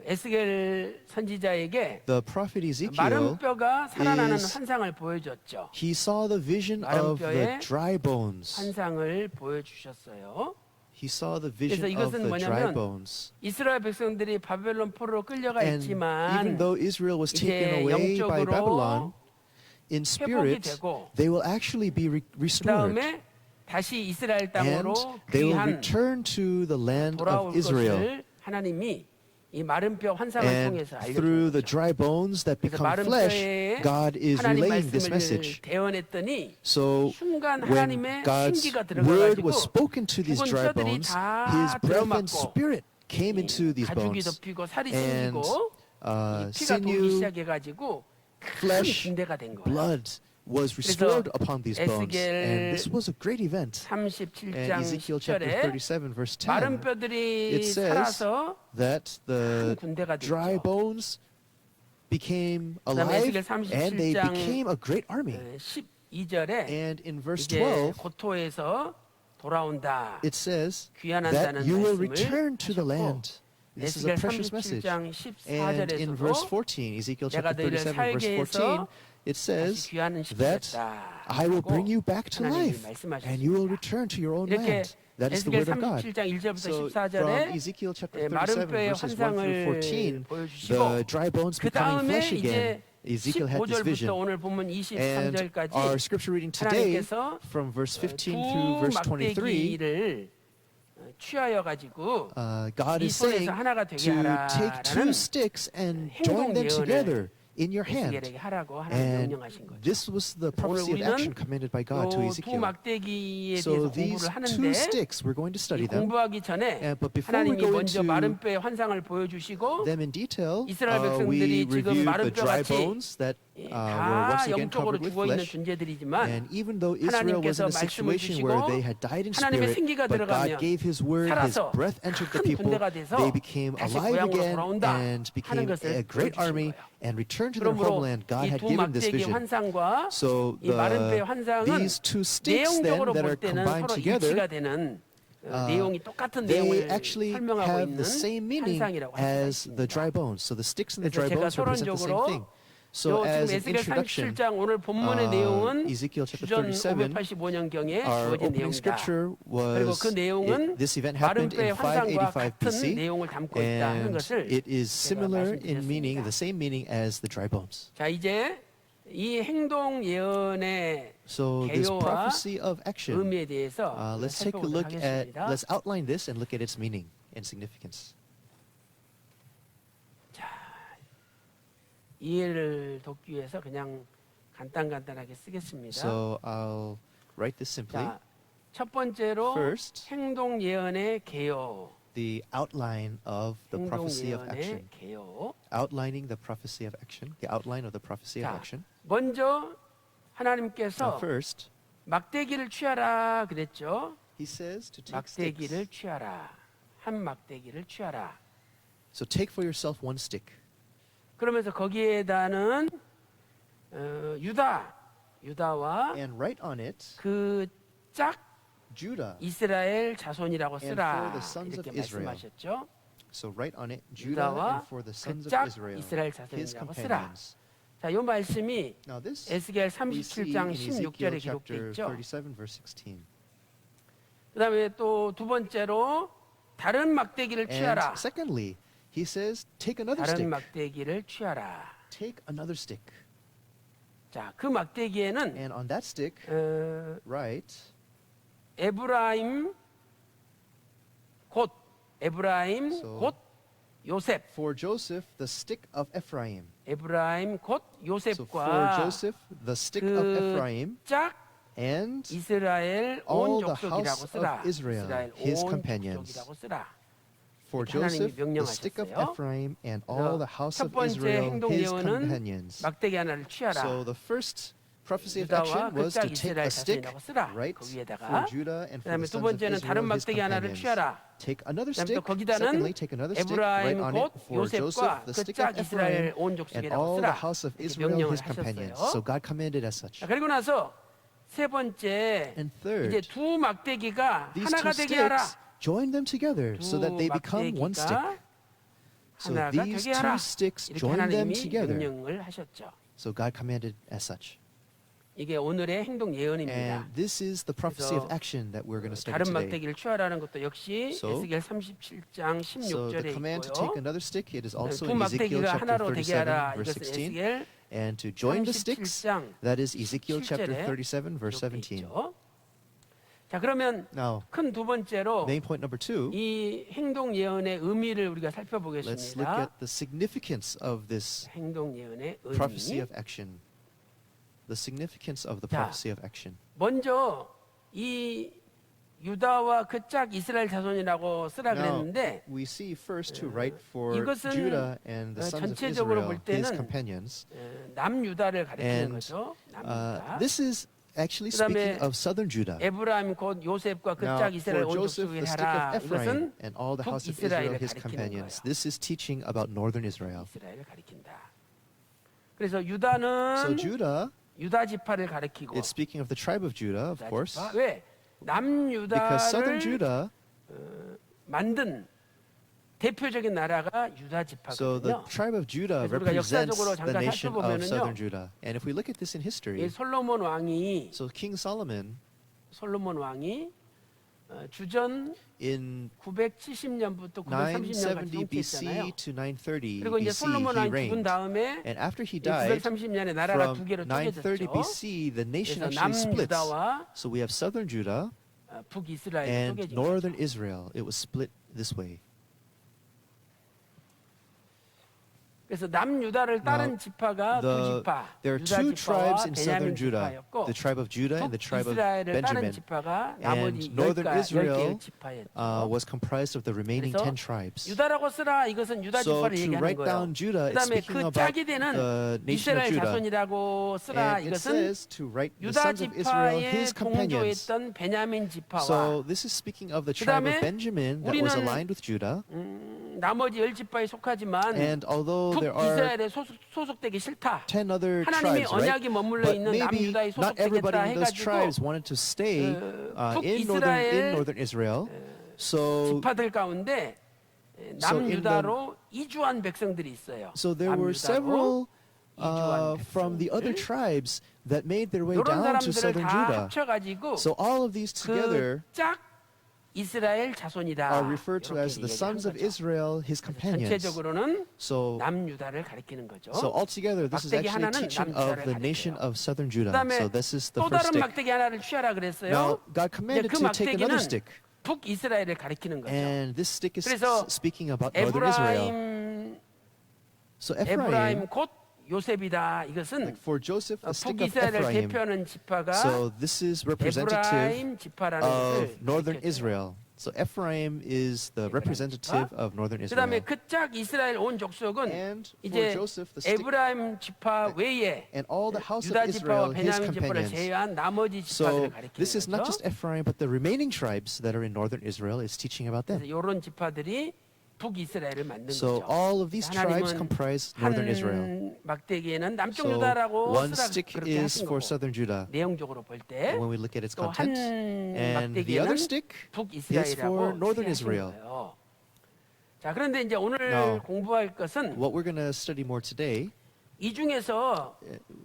E: 에스겔 선지자에게
C: the prophet
E: 마른
C: Ezekiel,
E: 뼈가 살아나는
C: is-
E: 환상을 보여줬죠.
C: he saw the vision
E: 마른
C: of the
E: 뼈에
C: dry bones.
E: 환상을 보여주셨어요.
C: He saw the
E: 그래서
C: vision of
E: 이것은
C: the dry
E: 뭐냐면
C: bones.
E: 이스라엘 백성들이 바벨론 포로로 끌려가
C: And
E: 있지만
C: even though Israel was
E: 이제
C: taken away by
E: 영적으로
C: Babylon, in
E: 회복이
C: spirit,
E: 되고
C: they will actually be
E: 그
C: restored.
E: 다음에 다시 이스라엘
C: And
E: 땅으로
C: they will
E: 귀한
C: return to the land
E: 돌아올
C: of Israel.
E: 것을 하나님이 이 마른 뼈 환상을
C: And
E: 통해서
C: through the
E: 알려주셨죠.
C: dry bones that
E: 그래서
C: become
E: 마른
C: flesh,
E: 뼈에
C: God is
E: 하나님
C: relaying this
E: 말씀을
C: message.
E: 대언했더니
C: So
E: 순간
C: when
E: 하나님의
C: God's
E: 신기가
C: word
E: 들어가가지고
C: was spoken to these
E: 죽은
C: dry
E: 뼈들이
C: bones,
E: 다
C: His breath and
E: 들어맞고
C: spirit came into these
E: 가죽이
C: bones.
E: 덮이고 살이
C: And
E: 생기고 이 피가 돌기
C: sinew,
E: 시작해가지고 큰
C: flesh,
E: 군대가 된 거예요.
C: blood was restored upon these bones. And this was a great event.
E: 37장
C: And Ezekiel chapter
E: 10절에
C: 37 verse
E: 마른
C: 10,
E: 뼈들이
C: it says
E: 살아서
C: that
E: 큰
C: the
E: 군대가
C: dry
E: 됐죠.
C: bones became
E: 그다음에
C: alive
E: 에스겔
C: and they
E: 37장
C: became a great army.
E: 12절에
C: And in verse
E: 이제
C: 12,
E: 고토에서 돌아온다.
C: it says
E: 귀환한다는
C: that you will
E: 말씀을
C: return to the
E: 하셨고
C: land. This is a
E: 에스겔
C: precious message.
E: 37장
C: And in verse
E: 14절에서도
C: 14, Ezekiel
E: 내가
C: chapter
E: 너희를
C: 37, verse
E: 살게
C: 14,
E: 해서
C: it says
E: 다시 귀환을
C: that
E: 시키겠다.
C: I will bring you back to
E: 하나님이
C: life and you will
E: 말씀하셨습니다.
C: return to your own
E: 이렇게
C: land. That is the
E: 에스겔
C: word of God.
E: 37장 1절부터
C: So from
E: 14절에
C: Ezekiel chapter
E: 마른
C: 37,
E: 뼈의
C: verses 1 through
E: 환상을
C: 14,
E: 보여주시고
C: the dry bones
E: 그
C: becoming
E: 다음에
C: flesh again,
E: 이제
C: Ezekiel had this
E: 15절부터
C: vision.
E: 오늘 보면
C: And
E: 23절까지
C: our scripture reading today,
E: 하나님께서
C: from verse 15
E: 두
C: through verse 23,
E: 막대기를 취하여 가지고
C: God
E: 이
C: is saying
E: 손에서 하나가 되게
C: to take two
E: 하라라는
C: sticks and
E: 행동
C: join them
E: 예언을
C: together in your hand.
E: 에스겔에게 하라고 하나님
C: And
E: 명령하신 거죠.
C: this was the prophecy of
E: 우리는
C: action commanded by God to
E: 이 두
C: Ezekiel.
E: 막대기에
C: So
E: 대해서
C: these
E: 공부를
C: two
E: 하는데
C: sticks, we're going to
E: 이
C: study them.
E: 공부하기 전에
C: But before we
E: 하나님이
C: go
E: 먼저
C: into
E: 마른 뼈의 환상을 보여주시고
C: them in detail,
E: 이스라엘
C: we
E: 백성들이 지금
C: reviewed
E: 마른
C: the dry
E: 뼈같이
C: bones that were
E: 다
C: once again
E: 영적으로
C: covered with
E: 죽어 있는
C: flesh.
E: 존재들이지만
C: And even though Israel was
E: 하나님께서
C: in a
E: 말씀을
C: situation
E: 주시고
C: where they had died in
E: 하나님의
C: spirit,
E: 생기가
C: but God
E: 들어가면
C: gave His word, His
E: 살아서
C: breath entered the
E: 큰
C: people,
E: 군대가 돼서
C: they became
E: 다시
C: alive
E: 고향으로
C: again
E: 돌아온다
C: and
E: 하는
C: became
E: 것을
C: a great
E: 보여주신
C: army
E: 거예요.
C: and returned to their
E: 그러므로
C: homeland. God
E: 이
C: had
E: 두
C: given this
E: 막대기
C: vision.
E: 환상과
C: So
E: 이 마른 뼈의 환상은
C: these two sticks then
E: 내용적으로
C: that
E: 볼
C: are
E: 때는
C: combined
E: 서로
C: together,
E: 일치가 되는 내용이 똑같은
C: they
E: 내용을
C: actually
E: 설명하고
C: have
E: 있는
C: the same meaning
E: 환상이라고 할
C: as
E: 수가
C: the
E: 있습니다.
C: dry bones. So the sticks and the
E: 그래서
C: dry
E: 제가
C: bones represent the same
E: 서론적으로
C: thing. So as
E: 지금
C: an
E: 에스겔
C: introduction,
E: 37장 오늘 본문의 내용은
C: Ezekiel chapter
E: 주전
C: 37,
E: 585년경에
C: our
E: 주어진
C: opening
E: 내용이다.
C: scripture
E: 그리고
C: was
E: 그 내용은
C: this event
E: 마른
C: happened in
E: 뼈의 환상과
C: 585
E: 같은
C: BC,
E: 내용을 담고 있다 하는
C: and
E: 것을
C: it is
E: 제가
C: similar in meaning,
E: 말씀드렸습니다.
C: the same meaning as the dry bones.
E: 자, 이제 이 행동 예언의
C: So this
E: 개요와
C: prophecy of action,
E: 의미에 대해서
C: let's take a
E: 살펴보도록
C: look at,
E: 하겠습니다.
C: let's outline this and look at its meaning and significance.
E: 이해를 돕기 위해서 그냥 간단하게 쓰겠습니다.
C: So I'll write this simply.
E: 자, 첫 번째로
C: First,
E: 행동 예언의 개요.
C: the outline of the
E: 행동
C: prophecy of
E: 예언의
C: action.
E: 개요.
C: Outlining the prophecy of action. The outline of the prophecy of
E: 자,
C: action.
E: 먼저
C: Now,
E: 하나님께서
C: first,
E: 막대기를 취하라 그랬죠.
C: he says to take
E: 막대기를
C: sticks.
E: 취하라. 한 막대기를 취하라.
C: So take for yourself one stick.
E: 그러면서 거기에다는 유다와
C: And write on it
E: 그 짝
C: Judah.
E: 이스라엘 자손이라고
C: And
E: 쓰라
C: for the sons
E: 이렇게
C: of Israel.
E: 말씀하셨죠.
C: So write on it Judah
E: 유다와
C: and for the
E: 그
C: sons of
E: 짝
C: Israel,
E: 이스라엘
C: his
E: 자손이라고 쓰라.
C: companions.
E: 자, 이 말씀이
C: Now this
E: 에스겔
C: we see
E: 37장
C: in Ezekiel
E: 16절에
C: chapter
E: 기록되어 있죠.
C: 37 verse 16.
E: 그다음에 또 두 번째로 다른 막대기를 취하라.
C: And secondly, he says, take another
E: 다른
C: stick.
E: 막대기를 취하라.
C: Take another stick.
E: 자, 그 막대기에는
C: And on that stick, write,
E: 에브라임 곧
C: So-
E: 곧 요셉.
C: for Joseph, the stick of Ephraim.
E: 에브라임 곧
C: So for
E: 요셉과
C: Joseph, the stick of
E: 그
C: Ephraim,
E: 짝
C: and
E: 이스라엘
C: all
E: 온
C: the
E: 족속이라고
C: house
E: 쓰라.
C: of Israel,
E: 이스라엘
C: his
E: 온
C: companions.
E: 족속이라고 쓰라.
C: for
E: 이렇게 하나님이
C: Joseph, the stick of
E: 명령하셨어요.
C: Ephraim, and all the house
E: 첫
C: of
E: 번째
C: Israel,
E: 행동
C: his
E: 예언은
C: companions.
E: 막대기 하나를 취하라.
C: So the first prophecy of
E: 유다와
C: action was
E: 그
C: to
E: 짝
C: take
E: 이스라엘
C: a stick,
E: 자손이라고 쓰라.
C: right,
E: 거기에다가
C: for Judah and for
E: 그다음에
C: the
E: 두
C: sons of
E: 번째는 다른
C: Israel, his
E: 막대기 하나를
C: companions.
E: 취하라.
C: Take another
E: 그다음에
C: stick.
E: 또 거기다는
C: Secondly, take another stick, write
E: 에브라임
C: on
E: 곧
C: it for Joseph,
E: 요셉과
C: the
E: 그
C: stick
E: 짝
C: of
E: 이스라엘
C: Ephraim,
E: 온
C: and
E: 족속이라고
C: all
E: 쓰라.
C: the house of
E: 이렇게
C: Israel,
E: 명령을
C: his companions.
E: 하셨어요.
C: So God commanded as such.
E: 자, 그리고 나서 세 번째
C: And
E: 이제
C: third,
E: 두 막대기가
C: these
E: 하나가
C: two
E: 되게 하라.
C: sticks, join them together so that
E: 두
C: they become one stick.
E: 막대기가
C: So
E: 하나가
C: these
E: 되게 하라.
C: two sticks,
E: 이렇게
C: join them
E: 하나님이
C: together.
E: 명령을 하셨죠.
C: So God commanded as such.
E: 이게 오늘의 행동 예언입니다.
C: And this is the prophecy of
E: 그래서
C: action that we're going to study
E: 다른
C: today.
E: 막대기를 취하라는 것도 역시
C: So-
E: 에스겔 37장
C: So the
E: 16절에
C: command to
E: 있고요.
C: take another stick, it is also
E: 두
C: in Ezekiel
E: 막대기가
C: chapter
E: 하나로 되게 하라.
C: 37 verse
E: 이것은
C: 16.
E: 에스겔
C: And to join the sticks,
E: 37장
C: that is Ezekiel chapter
E: 7절에
C: 37 verse
E: 이렇게
C: 17.
E: 있죠. 자, 그러면
C: Now,
E: 큰 두 번째로
C: main point number 2,
E: 이 행동 예언의 의미를 우리가
C: let's look
E: 살펴보겠습니다.
C: at the significance of this
E: 행동 예언의
C: prophecy
E: 의미.
C: of action. The significance of the
E: 자.
C: prophecy of action.
E: 먼저 이 유다와 그 짝 이스라엘 자손이라고 쓰라
C: Now,
E: 그랬는데
C: we see first to write for
E: 이것은,
C: Judah and the sons of
E: 전체적으로
C: Israel,
E: 볼
C: his
E: 때는,
C: companions.
E: 남유다를 가리키는
C: And
E: 거죠. 남유다.
C: this is actually
E: 그다음에
C: speaking of southern Judah.
E: 에브라임 곧 요셉과 그
C: Now,
E: 짝 이스라엘
C: for
E: 온
C: Joseph,
E: 족속에
C: the stick
E: 하라.
C: of Ephraim,
E: 이것은
C: and all the house of Israel, his companions. This is teaching about northern Israel.
E: 이스라엘을 가리킨다. 그래서
C: So
E: 유다는
C: Judah,
E: 유다 지파를 가리키고
C: it's speaking of the tribe of Judah, of
E: 유다
C: course,
E: 지파. 왜?
C: because southern
E: 남유다를
C: Judah,
E: 만든 대표적인 나라가 유다
C: so the
E: 지파거든요.
C: tribe of Judah
E: 그래서 우리가
C: represents
E: 역사적으로
C: the
E: 잠깐
C: nation of
E: 살펴보면은요.
C: southern Judah. And if we look at this in
E: 이
C: history,
E: 솔로몬 왕이 주전
C: in
E: 970년부터 930년까지
C: 970 BC
E: 통치했잖아요.
C: to 930
E: 그리고 이제
C: BC,
E: 솔로몬
C: he
E: 왕이 죽은
C: reigned.
E: 다음에
C: And after he died,
E: 930년에 나라가 두
C: from
E: 개로
C: 930
E: 쪼개졌죠.
C: BC, the nation
E: 그래서
C: actually splits.
E: 남유다와
C: So we have southern Judah
E: 북이스라엘이
C: and
E: 쪼개진
C: northern
E: 거죠.
C: Israel. It was split this way.
E: 그래서 남유다를 따른 지파가 두 지파,
C: There are
E: 유다
C: two
E: 지파와
C: tribes in southern
E: 베냐민
C: Judah,
E: 지파였고
C: the tribe of Judah and the tribe of
E: 북이스라엘을 따른
C: Benjamin.
E: 지파가
C: And
E: 나머지
C: northern
E: 10개의
C: Israel
E: 지파였죠.
C: was comprised of the remaining
E: 그래서
C: 10 tribes.
E: 유다라고 쓰라 이것은 유다
C: So
E: 지파를
C: to
E: 얘기하는
C: write
E: 거예요.
C: down Judah, it's
E: 그다음에
C: speaking
E: 그
C: about
E: 짝이 되는
C: the nation of
E: 이스라엘
C: Judah.
E: 자손이라고 쓰라
C: And it
E: 이것은
C: says to write the
E: 유다
C: sons of Israel,
E: 지파에
C: his companions.
E: 동조했던 베냐민 지파와
C: So this is speaking of the tribe of
E: 그다음에
C: Benjamin that was
E: 우리는
C: aligned with Judah.
E: 나머지 10지파에 속하지만
C: And although there are
E: 북이스라엘에 소속되기 싫다.
C: 10 other
E: 하나님이
C: tribes, right?
E: 언약이 머물러
C: But
E: 있는
C: maybe
E: 남유다에
C: not everybody
E: 소속되겠다
C: in those
E: 해가지고
C: tribes wanted to stay in
E: 북이스라엘
C: northern Israel. So
E: 지파들 가운데
C: So in
E: 남유다로 이주한 백성들이 있어요.
C: so there were
E: 남유다로
C: several
E: 이주한
C: from the other
E: 백성들.
C: tribes that made their way
E: 이런
C: down to
E: 사람들을
C: southern
E: 다
C: Judah.
E: 합쳐가지고
C: So all of these together
E: 그짝 이스라엘 자손이다.
C: are referred to
E: 이렇게
C: as the
E: 얘기한
C: sons of
E: 거죠.
C: Israel, his companions.
E: 전체적으로는
C: So
E: 남유다를 가리키는 거죠.
C: altogether, this is
E: 막대기
C: actually
E: 하나는
C: teaching
E: 남유다를
C: of the nation
E: 가리켜요.
C: of southern Judah.
E: 그다음에
C: So this is the
E: 또
C: first
E: 다른
C: stick.
E: 막대기 하나를 취하라 그랬어요.
C: Now God
E: 이제
C: commanded
E: 그
C: to take another
E: 막대기는
C: stick.
E: 북이스라엘을 가리키는 거죠.
C: And this stick is
E: 그래서
C: speaking about northern Israel.
E: 에브라임
C: So
E: 에브라임 곧 요셉이다. 이것은
C: like for Joseph, the stick of
E: 북이스라엘을
C: Ephraim.
E: 대표하는 지파가
C: So this is representative
E: 에브라임 지파라는
C: of
E: 것을
C: northern
E: 가리켜줘요.
C: Israel. So Ephraim is the representative of northern
E: 그다음에
C: Israel.
E: 그 짝 이스라엘 온 족속은
C: And for
E: 이제
C: Joseph, the stick
E: 에브라임 지파 외에
C: and all the house of
E: 유다 지파와
C: Israel, his
E: 베냐민 지파를
C: companions.
E: 제외한 나머지
C: So
E: 지파들을 가리키는
C: this is not
E: 거죠.
C: just Ephraim, but the remaining tribes that are in northern Israel is teaching about them.
E: 그래서 이런 지파들이 북이스라엘을 만든
C: So
E: 거죠.
C: all of these tribes
E: 하나님은
C: comprise northern Israel.
E: 한 막대기에는 남쪽
C: So
E: 유다라고
C: one
E: 쓰라
C: stick
E: 그렇게
C: is
E: 하신
C: for
E: 거고
C: southern Judah
E: 내용적으로 볼 때
C: when we look at its
E: 또
C: content,
E: 한
C: and the other
E: 막대기에는
C: stick is for
E: 북이스라엘이라고
C: northern
E: 추리하신
C: Israel.
E: 거예요. 자, 그런데 이제 오늘
C: Now,
E: 공부할 것은
C: What we're going to study more today,
E: 이 중에서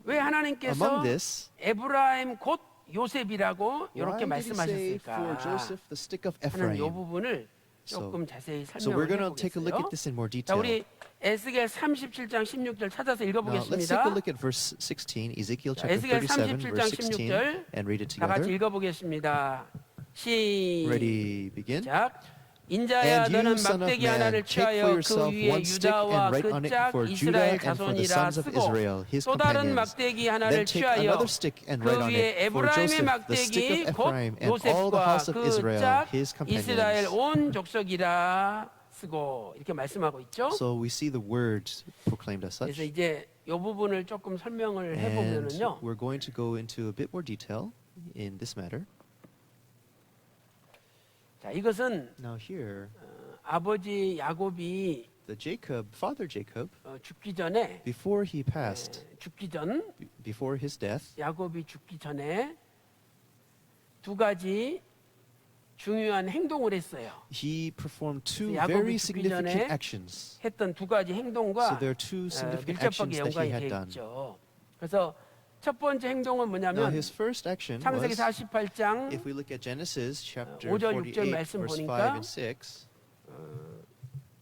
E: 왜
C: among
E: 하나님께서
C: this,
E: 에브라임 곧 요셉이라고
C: why
E: 이렇게
C: did he say for
E: 말씀하셨을까
C: Joseph the stick of
E: 하는 이
C: Ephraim?
E: 부분을 조금 자세히
C: So we're
E: 설명을
C: going to take a look
E: 해보겠어요.
C: at this in more
E: 자,
C: detail.
E: 우리 에스겔 37장 16절 찾아서
C: Now let's take a
E: 읽어보겠습니다.
C: look at verse 16, Ezekiel
E: 자,
C: chapter
E: 에스겔
C: 37,
E: 37장
C: verse 16,
E: 16절
C: and read it
E: 다 같이
C: together.
E: 읽어보겠습니다.
C: Ready, begin.
E: 시작. 인자야
C: And you,
E: 너는
C: son of
E: 막대기
C: man,
E: 하나를
C: take for
E: 취하여 그
C: yourself
E: 위에
C: one stick
E: 유다와
C: and write on it
E: 그 짝
C: for Judah
E: 이스라엘
C: and for the
E: 자손이라
C: sons of
E: 쓰고
C: Israel, his
E: 또 다른
C: companions.
E: 막대기 하나를
C: Then take
E: 취하여
C: another stick and
E: 그
C: write on
E: 위에
C: it for
E: 에브라임의
C: Joseph, the stick
E: 막대기
C: of
E: 곧
C: Ephraim, and all the
E: 요셉과
C: house of
E: 그
C: Israel,
E: 짝
C: his
E: 이스라엘
C: companions.
E: 온 족속이라 쓰고 이렇게 말씀하고 있죠.
C: So we see the words proclaimed as
E: 그래서
C: such.
E: 이제 이 부분을 조금 설명을
C: And
E: 해보면은요.
C: we're going to go into a bit more detail in this matter.
E: 자, 이것은
C: Now here,
E: 아버지 야곱이
C: Father Jacob,
E: 죽기 전에
C: before he passed,
E: 죽기 전
C: before his death,
E: 야곱이 죽기 전에 두 가지 중요한 행동을 했어요.
C: he performed two
E: 야곱이
C: very
E: 죽기 전에
C: significant actions.
E: 했던 두 가지
C: So
E: 행동과
C: there are two significant
E: 밀접하게
C: actions that he
E: 연관이
C: had
E: 되어
C: done.
E: 있죠. 그래서 첫 번째 행동은
C: Now
E: 뭐냐면
C: his first action
E: 창세기
C: was,
E: 48장
C: if we look at Genesis chapter
E: 5절, 6절
C: 48,
E: 말씀
C: verse 5
E: 보니까
C: and 6,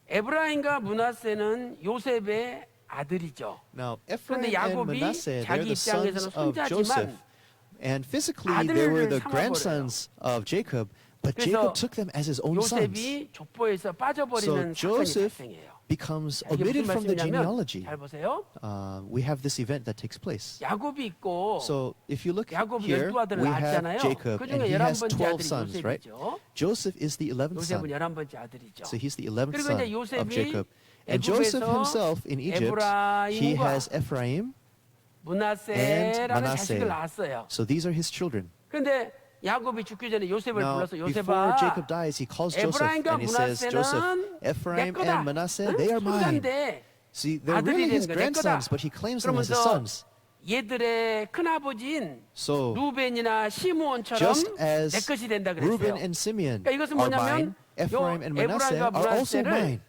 E: 에브라임과 므낫세는 요셉의 아들이죠.
C: now
E: 그런데
C: Ephraim and
E: 야곱이
C: Manasseh, they're
E: 자기
C: the sons
E: 입장에서는
C: of
E: 손자지만
C: Joseph. And physically they were the
E: 아들을
C: grandsons of Jacob, but
E: 그래서
C: Jacob took them as his own sons.
E: 요셉이 족보에서 빠져버리는
C: So
E: 사건이
C: Joseph
E: 발생해요.
C: becomes
E: 자, 이게
C: omitted
E: 무슨
C: from the
E: 말씀이냐면
C: genealogy.
E: 잘 보세요.
C: We have this event that takes place.
E: 야곱이 있고
C: So if you look
E: 야곱이
C: here,
E: 12아들을
C: we have
E: 낳았잖아요.
C: Jacob,
E: 그
C: and
E: 중에
C: he has
E: 11번째
C: 12
E: 아들이
C: sons, right?
E: 요셉이죠.
C: Joseph is the 11th
E: 요셉은
C: son.
E: 11번째 아들이죠.
C: So he's the 11th
E: 그리고
C: son
E: 이제
C: of
E: 요셉이
C: Jacob. And Joseph
E: 애굽에서
C: himself in Egypt, he
E: 에브라임과
C: has Ephraim.
E: 므낫세라는
C: Manasseh.
E: 자식을 낳았어요.
C: So these are his children.
E: 그런데 야곱이 죽기 전에 요셉을
C: Now,
E: 불러서
C: before
E: 요셉아
C: Jacob dies, he calls Joseph
E: 에브라임과
C: and he says, Joseph,
E: 므낫세는 내
C: Ephraim
E: 거다.
C: and Manasseh, they are mine.
E: 손자인데
C: See, they're
E: 아들이
C: really his
E: 되는 거야, 내
C: grandsons,
E: 거다.
C: but he claims them as his
E: 그러면서
C: sons.
E: 얘들의 큰아버지인
C: So,
E: 루벤이나 시므온처럼
C: just as
E: 내 것이 된다
C: Reuben
E: 그랬어요.
C: and Simeon
E: 그러니까 이것은
C: are
E: 뭐냐면
C: mine, Ephraim and Manasseh
E: 에브라임과
C: are also
E: 므낫세를
C: mine.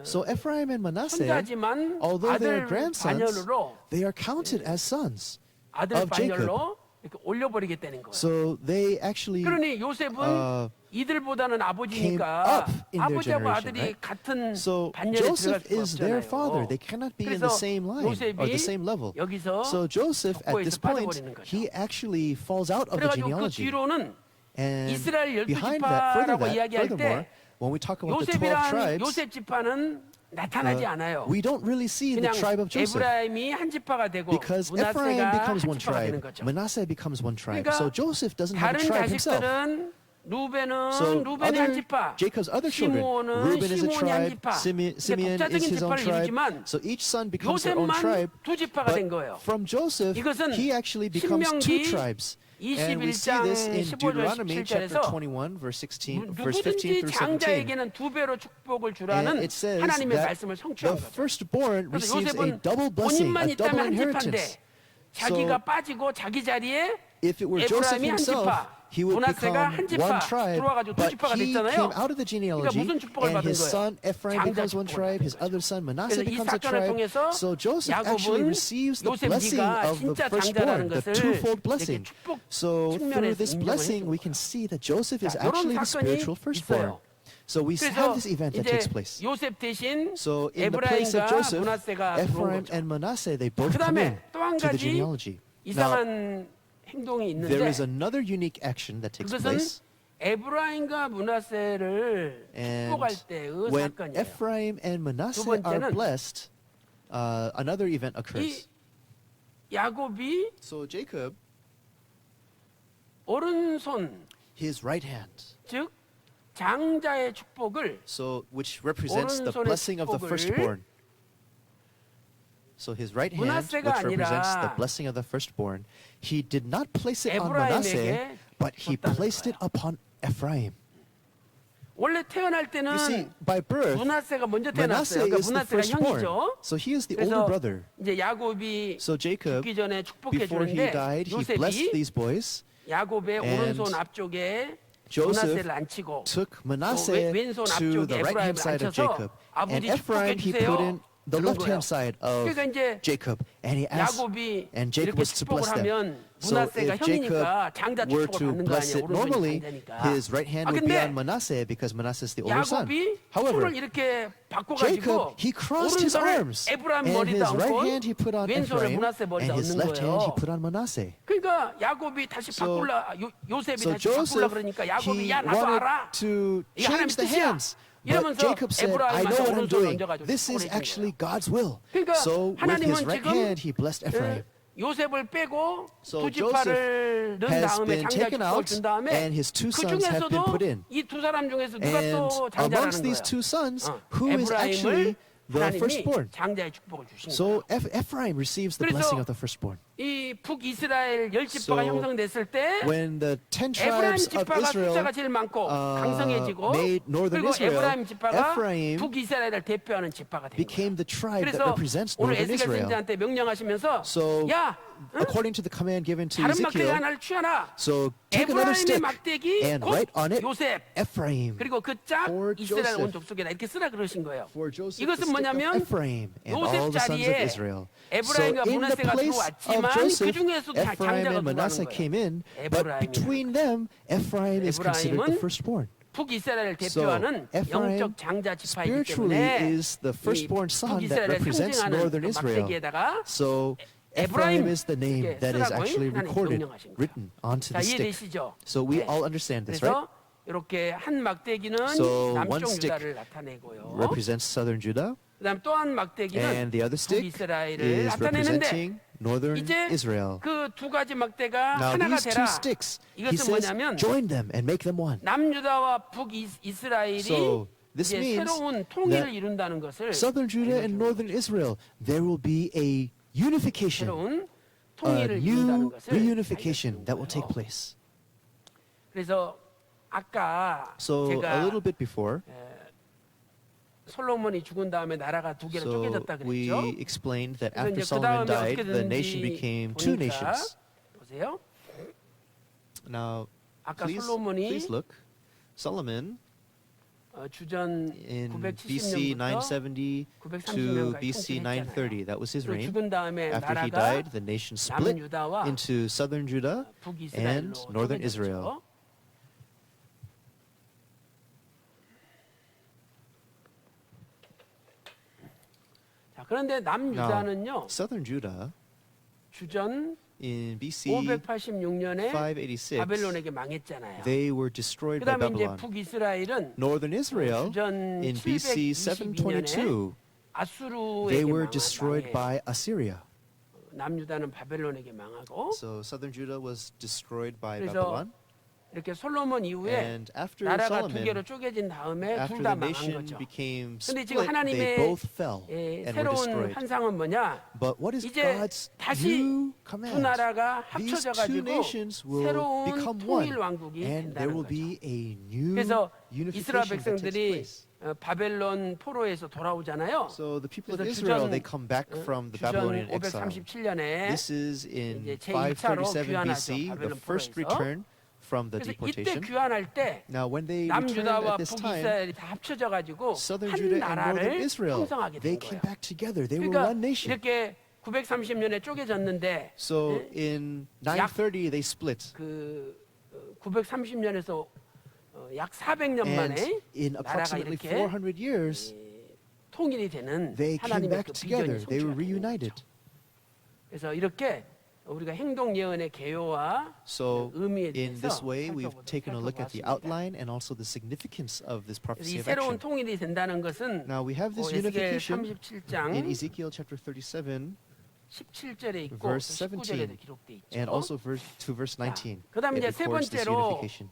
C: So Ephraim and Manasseh,
E: 손자지만
C: although they are
E: 아들
C: grandsons,
E: 반열로
C: they are counted as sons
E: 아들
C: of Jacob.
E: 반열로 이렇게 올려버리겠다는 거예요.
C: So they actually
E: 그러니 요셉은 이들보다는
C: came
E: 아버지니까
C: up in their
E: 아버지하고
C: generation,
E: 아들이
C: right?
E: 같은
C: So
E: 반열에 들어갈
C: Joseph
E: 수
C: is their father.
E: 없잖아요.
C: They cannot be in the
E: 그래서
C: same line or the
E: 요셉이
C: same level.
E: 여기서
C: So Joseph, at this
E: 족보에서
C: point,
E: 빠져버리는 거죠.
C: he actually falls out of the
E: 그래가지고 그
C: genealogy.
E: 뒤로는
C: And
E: 이스라엘 12
C: behind that,
E: 지파라고 이야기할
C: furthermore,
E: 때
C: when we talk about the 12
E: 요셉이란
C: tribes,
E: 요셉 지파는 나타나지 않아요.
C: we don't really see the
E: 그냥
C: tribe of Joseph.
E: 에브라임이 한 지파가 되고
C: Because Ephraim
E: 므낫세가
C: becomes
E: 한
C: one
E: 지파가 되는
C: tribe,
E: 거죠.
C: Manasseh becomes one tribe.
E: 그러니까
C: So Joseph doesn't have a
E: 다른
C: tribe himself.
E: 자식들은 루벤은
C: So
E: 루벤의 한
C: other,
E: 지파,
C: Jacob's other children,
E: 시므온은
C: Reuben is a
E: 시므온의 한
C: tribe,
E: 지파.
C: Simeon
E: 그러니까
C: is
E: 독자적인
C: his own
E: 지파를
C: tribe.
E: 이루지만
C: So each son becomes their own
E: 요셉만
C: tribe.
E: 두 지파가 된
C: But
E: 거예요.
C: from Joseph,
E: 이것은
C: he actually becomes two
E: 신명기
C: tribes. And we see
E: 21장
C: this in
E: 15절
C: Deuteronomy chapter
E: 17절에서
C: 21, verse 15
E: 누구든지
C: through 17.
E: 장자에게는 두 배로 축복을
C: And
E: 주라는
C: it says
E: 하나님의
C: that
E: 말씀을
C: the
E: 성취한 거죠.
C: firstborn
E: 그래서
C: receives a
E: 요셉은
C: double blessing,
E: 본인만
C: a double
E: 있다면 한
C: inheritance.
E: 지파인데 자기가
C: So
E: 빠지고 자기 자리에
C: if it were Joseph
E: 에브라임이 한
C: himself,
E: 지파,
C: he would
E: 므낫세가
C: become
E: 한 지파
C: one tribe,
E: 들어와가지고 두
C: but
E: 지파가
C: he
E: 됐잖아요.
C: came out of the genealogy,
E: 무슨 축복을
C: and
E: 받은
C: his
E: 거예요?
C: son Ephraim
E: 장자
C: becomes one
E: 축복을
C: tribe,
E: 받은
C: his other son Manasseh
E: 그래서 이
C: becomes a
E: 사건을
C: tribe.
E: 통해서
C: So Joseph actually
E: 야곱은
C: receives the
E: 요셉
C: blessing
E: 네가
C: of the
E: 진짜
C: firstborn,
E: 장자라는
C: the
E: 것을
C: twofold
E: 이렇게
C: blessing.
E: 축복
C: So through
E: 측면에서
C: this
E: 인정을
C: blessing,
E: 해준
C: we can see that Joseph is
E: 자,
C: actually
E: 이런
C: the
E: 사건이
C: spiritual firstborn.
E: 있어요.
C: So we
E: 그래서
C: have this event that
E: 이제
C: takes place.
E: 요셉 대신
C: So in the place of
E: 에브라임과
C: Joseph,
E: 므낫세가 들어온
C: Ephraim
E: 거죠.
C: and Manasseh, they both come in
E: 그다음에 또 한
C: to the
E: 가지
C: genealogy. Now,
E: 이상한 행동이
C: there
E: 있는데
C: is another unique action that takes
E: 그것은
C: place.
E: 에브라임과 므낫세를
C: And
E: 축복할 때의
C: when
E: 사건이에요.
C: Ephraim and Manasseh
E: 두 번째는
C: are blessed, another event
E: 이
C: occurs.
E: 야곱이
C: So Jacob,
E: 오른손
C: his right hand,
E: 즉 장자의 축복을
C: so which represents the
E: 오른손의
C: blessing of the
E: 축복을
C: firstborn. So his right hand, which
E: 므낫세가
C: represents the
E: 아니라
C: blessing of the firstborn, he did not place it on Manasseh,
E: 에브라임에게
C: but he
E: 줬다는
C: placed it
E: 거예요.
C: upon Ephraim.
E: 원래 태어날
C: You see,
E: 때는
C: by birth,
E: 므낫세가 먼저
C: Manasseh
E: 태어났어요. 그러니까
C: is the
E: 므낫세가
C: firstborn.
E: 형이죠.
C: So he is the older
E: 그래서
C: brother.
E: 이제 야곱이
C: So Jacob,
E: 죽기 전에 축복해
C: before he
E: 주는데
C: died, he blessed
E: 요셉이
C: these boys,
E: 야곱의
C: And
E: 오른손 앞쪽에
C: Joseph
E: 므낫세를 앉히고
C: took
E: 또
C: Manasseh
E: 왼손
C: to
E: 앞쪽에
C: the right hand
E: 에브라임을
C: side of
E: 앉혀서
C: Jacob, and
E: 아버지
C: Ephraim
E: 축복해
C: he put in
E: 주세요.
C: the
E: 그런
C: left
E: 거예요.
C: hand side of
E: 그러니까 이제
C: Jacob, and he asked,
E: 야곱이
C: and Jacob
E: 이렇게
C: was to bless
E: 축복을
C: them.
E: 하면
C: So
E: 므낫세가
C: if Jacob
E: 형이니까 장자
C: were
E: 축복을
C: to
E: 받는 거
C: bless
E: 아니에요.
C: it
E: 오른손이
C: normally,
E: 장자니까.
C: his right hand would be
E: 근데
C: on Manasseh because Manasseh is the older son.
E: 야곱이
C: However,
E: 손을 이렇게 바꿔가지고
C: Jacob, he crossed his
E: 오른손을
C: arms,
E: 에브라임
C: and his
E: 머리다
C: right
E: 얹고
C: hand he put on
E: 왼손을
C: Ephraim,
E: 므낫세 머리다
C: and his
E: 얹는
C: left hand he
E: 거예요.
C: put on Manasseh.
E: 그러니까 야곱이 다시
C: So-
E: 요셉이
C: So
E: 다시 바꾸려
C: Joseph,
E: 그러니까 야곱이
C: he
E: 야 나도
C: wanted
E: 알아.
C: to
E: 이게 하나님의
C: change the
E: 뜻이야.
C: hands. But
E: 이러면서
C: Jacob said, I know what I'm
E: 에브라임한테
C: doing.
E: 얹어가지고
C: This is
E: 축복을 해준
C: actually
E: 거예요.
C: God's will.
E: 그러니까
C: So with
E: 하나님은
C: his right
E: 지금
C: hand, he blessed Ephraim.
E: 요셉을 빼고
C: So
E: 두 지파를 넣은
C: has
E: 다음에
C: been
E: 장자
C: taken
E: 축복을
C: out,
E: 준 다음에
C: and his two
E: 그
C: sons have been put
E: 중에서도
C: in.
E: 이 두 사람 중에서 누가
C: And
E: 또
C: amongst
E: 장자라는
C: these
E: 거예요.
C: two sons, who is actually
E: 에브라임을
C: the
E: 하나님이
C: firstborn?
E: 장자의 축복을 주신
C: So
E: 거예요.
C: Ephraim receives the
E: 그래서
C: blessing of the firstborn.
E: 이 북이스라엘 열 지파가
C: So
E: 형성됐을 때
C: When the 10
E: 에브라임
C: tribes of
E: 지파가
C: Israel
E: 숫자가 제일 많고 강성해지고
C: made northern
E: 그리고
C: Israel,
E: 에브라임 지파가
C: Ephraim
E: 북이스라엘을 대표하는 지파가 된
C: became
E: 거예요.
C: the tribe that
E: 그래서
C: represents
E: 오늘
C: northern
E: 에스겔
C: Israel.
E: 선지자한테 명령하시면서
C: So
E: 야
C: according to the command given to
E: 다른 막대기
C: Ezekiel,
E: 하나를 취하라.
C: so take another
E: 에브라임의
C: stick
E: 막대기
C: and
E: 곧
C: write on it
E: 요셉
C: Ephraim.
E: 그리고 그 짝
C: For
E: 이스라엘 온
C: Joseph.
E: 족속에다 이렇게 쓰라 그러신 거예요.
C: For Joseph, the
E: 이것은
C: stick of
E: 뭐냐면
C: Ephraim and all
E: 요셉
C: the sons of
E: 자리에
C: Israel. So
E: 에브라임과
C: in the
E: 므낫세가
C: place of
E: 들어왔지만 그
C: Joseph,
E: 중에서도
C: Ephraim
E: 장자가
C: and Manasseh
E: 들어가는
C: came
E: 거예요.
C: in, but
E: 에브라임이라는
C: between them, Ephraim is considered the
E: 에브라임은
C: firstborn.
E: 북이스라엘을
C: So
E: 대표하는
C: Ephraim
E: 영적 장자 지파이기
C: spiritually
E: 때문에
C: is the firstborn
E: 이
C: son that
E: 북이스라엘을
C: represents
E: 상징하는
C: northern
E: 그
C: Israel.
E: 막대기에다가
C: So
E: 에브라임
C: Ephraim is the name
E: 이렇게
C: that is
E: 쓰라고
C: actually
E: 하나님이
C: recorded,
E: 명령하신 거예요.
C: written onto
E: 자
C: the stick.
E: 이해되시죠?
C: So we
E: 네.
C: all understand this, right?
E: 그래서 이렇게 한 막대기는
C: So one
E: 남쪽
C: stick
E: 유다를 나타내고요.
C: Represents southern Judah,
E: 그다음 또 한 막대기는
C: and the other stick
E: 북이스라엘을
C: is
E: 나타내는데
C: representing northern
E: 이제
C: Israel.
E: 그 두 가지 막대가
C: Now
E: 하나가
C: these
E: 되라.
C: two sticks, he
E: 이것은
C: says,
E: 뭐냐면
C: join them and make them one.
E: 남유다와 북이스라엘이
C: So this
E: 이제
C: means
E: 새로운 통일을
C: that
E: 이룬다는 것을
C: Southern Judah and
E: 알려줍니다.
C: northern Israel, there will be a unification,
E: 새로운
C: a
E: 통일을 이룬다는
C: new
E: 것을
C: reunification
E: 알려주는
C: that will take
E: 거예요.
C: place.
E: 그래서 아까
C: So a
E: 제가
C: little bit before,
E: 솔로몬이 죽은 다음에 나라가 두 개로
C: so
E: 쪼개졌다
C: we
E: 그랬죠.
C: explained that
E: 그래서
C: after
E: 이제 그
C: Solomon
E: 다음에
C: died, the
E: 어떻게
C: nation
E: 되는지
C: became two
E: 보니까
C: nations.
E: 보세요.
C: Now,
E: 아까
C: please
E: 솔로몬이
C: look. Solomon
E: 주전
C: in BC
E: 970년부터
C: 970 to
E: 930년까지
C: BC 930, that was his
E: 또
C: reign.
E: 죽은 다음에
C: After he
E: 나라가
C: died, the nation split
E: 남유다와
C: into southern Judah and
E: 북이스라엘로
C: northern
E: 쪼개졌죠.
C: Israel.
E: 자, 그런데 남유다는요.
C: Southern Judah
E: 주전
C: in BC
E: 586년에
C: 586,
E: 바벨론에게 망했잖아요.
C: they were destroyed by
E: 그다음에 이제
C: Babylon.
E: 북이스라엘은
C: Northern Israel
E: 주전
C: in BC
E: 722년에
C: 722,
E: 아수르에게
C: they were destroyed
E: 망해요.
C: by Assyria.
E: 남유다는 바벨론에게 망하고
C: So southern Judah was destroyed by
E: 그래서
C: Babylon.
E: 이렇게 솔로몬 이후에
C: And after
E: 나라가 두 개로
C: Solomon,
E: 쪼개진 다음에
C: after
E: 둘
C: the
E: 다 망한
C: nation
E: 거죠.
C: became
E: 근데 지금
C: split,
E: 하나님의
C: they both fell
E: 예,
C: and were
E: 새로운
C: destroyed.
E: 환상은 뭐냐?
C: But what is
E: 이제
C: God's
E: 다시
C: new
E: 두
C: command?
E: 나라가
C: These two
E: 합쳐져가지고
C: nations will
E: 새로운
C: become
E: 통일
C: one,
E: 왕국이
C: and there
E: 된다는
C: will
E: 거죠.
C: be a new
E: 그래서
C: unification
E: 이스라엘
C: that takes
E: 백성들이
C: place.
E: 바벨론 포로에서 돌아오잖아요.
C: So the people of
E: 그래서
C: Israel,
E: 주전
C: they come back from the
E: 주전
C: Babylonian exile.
E: 537년에
C: This is in
E: 이제 제2차로
C: 537
E: 귀환하죠.
C: BC, the
E: 바벨론
C: first
E: 포로에서.
C: return from the
E: 그래서 이때
C: deportation.
E: 귀환할 때
C: Now, when they returned at
E: 남유다와
C: this time,
E: 북이스라엘이 다 합쳐져 가지고
C: Southern
E: 한
C: Judah and northern
E: 나라를
C: Israel,
E: 형성하게
C: they
E: 된
C: came
E: 거예요.
C: back together. They were
E: 그러니까
C: one nation.
E: 이렇게 930년에 쪼개졌는데
C: So in 930, they split.
E: 그 930년에서 약 400년
C: And
E: 만에
C: in
E: 나라가
C: approximately
E: 이렇게
C: 400 years,
E: 통일이 되는
C: they came
E: 하나님의
C: back
E: 그 비전이
C: together. They were
E: 성취가 되는
C: reunited.
E: 거죠. 그래서 이렇게 우리가 행동 예언의 개요와
C: So
E: 의미에
C: in
E: 대해서
C: this way, we've
E: 살펴보도록
C: taken a look at the
E: 살펴보았습니다.
C: outline and also the significance of this
E: 그래서
C: prophecy
E: 이
C: of
E: 새로운
C: action.
E: 통일이 된다는 것은
C: Now we have this
E: 에스겔
C: unification
E: 37장
C: in Ezekiel chapter 37
E: 17절에 있고
C: verse
E: 19절에도
C: 17,
E: 기록돼 있죠.
C: and also to verse 19.
E: 그다음에
C: It
E: 이제 세
C: records this
E: 번째로
C: unification.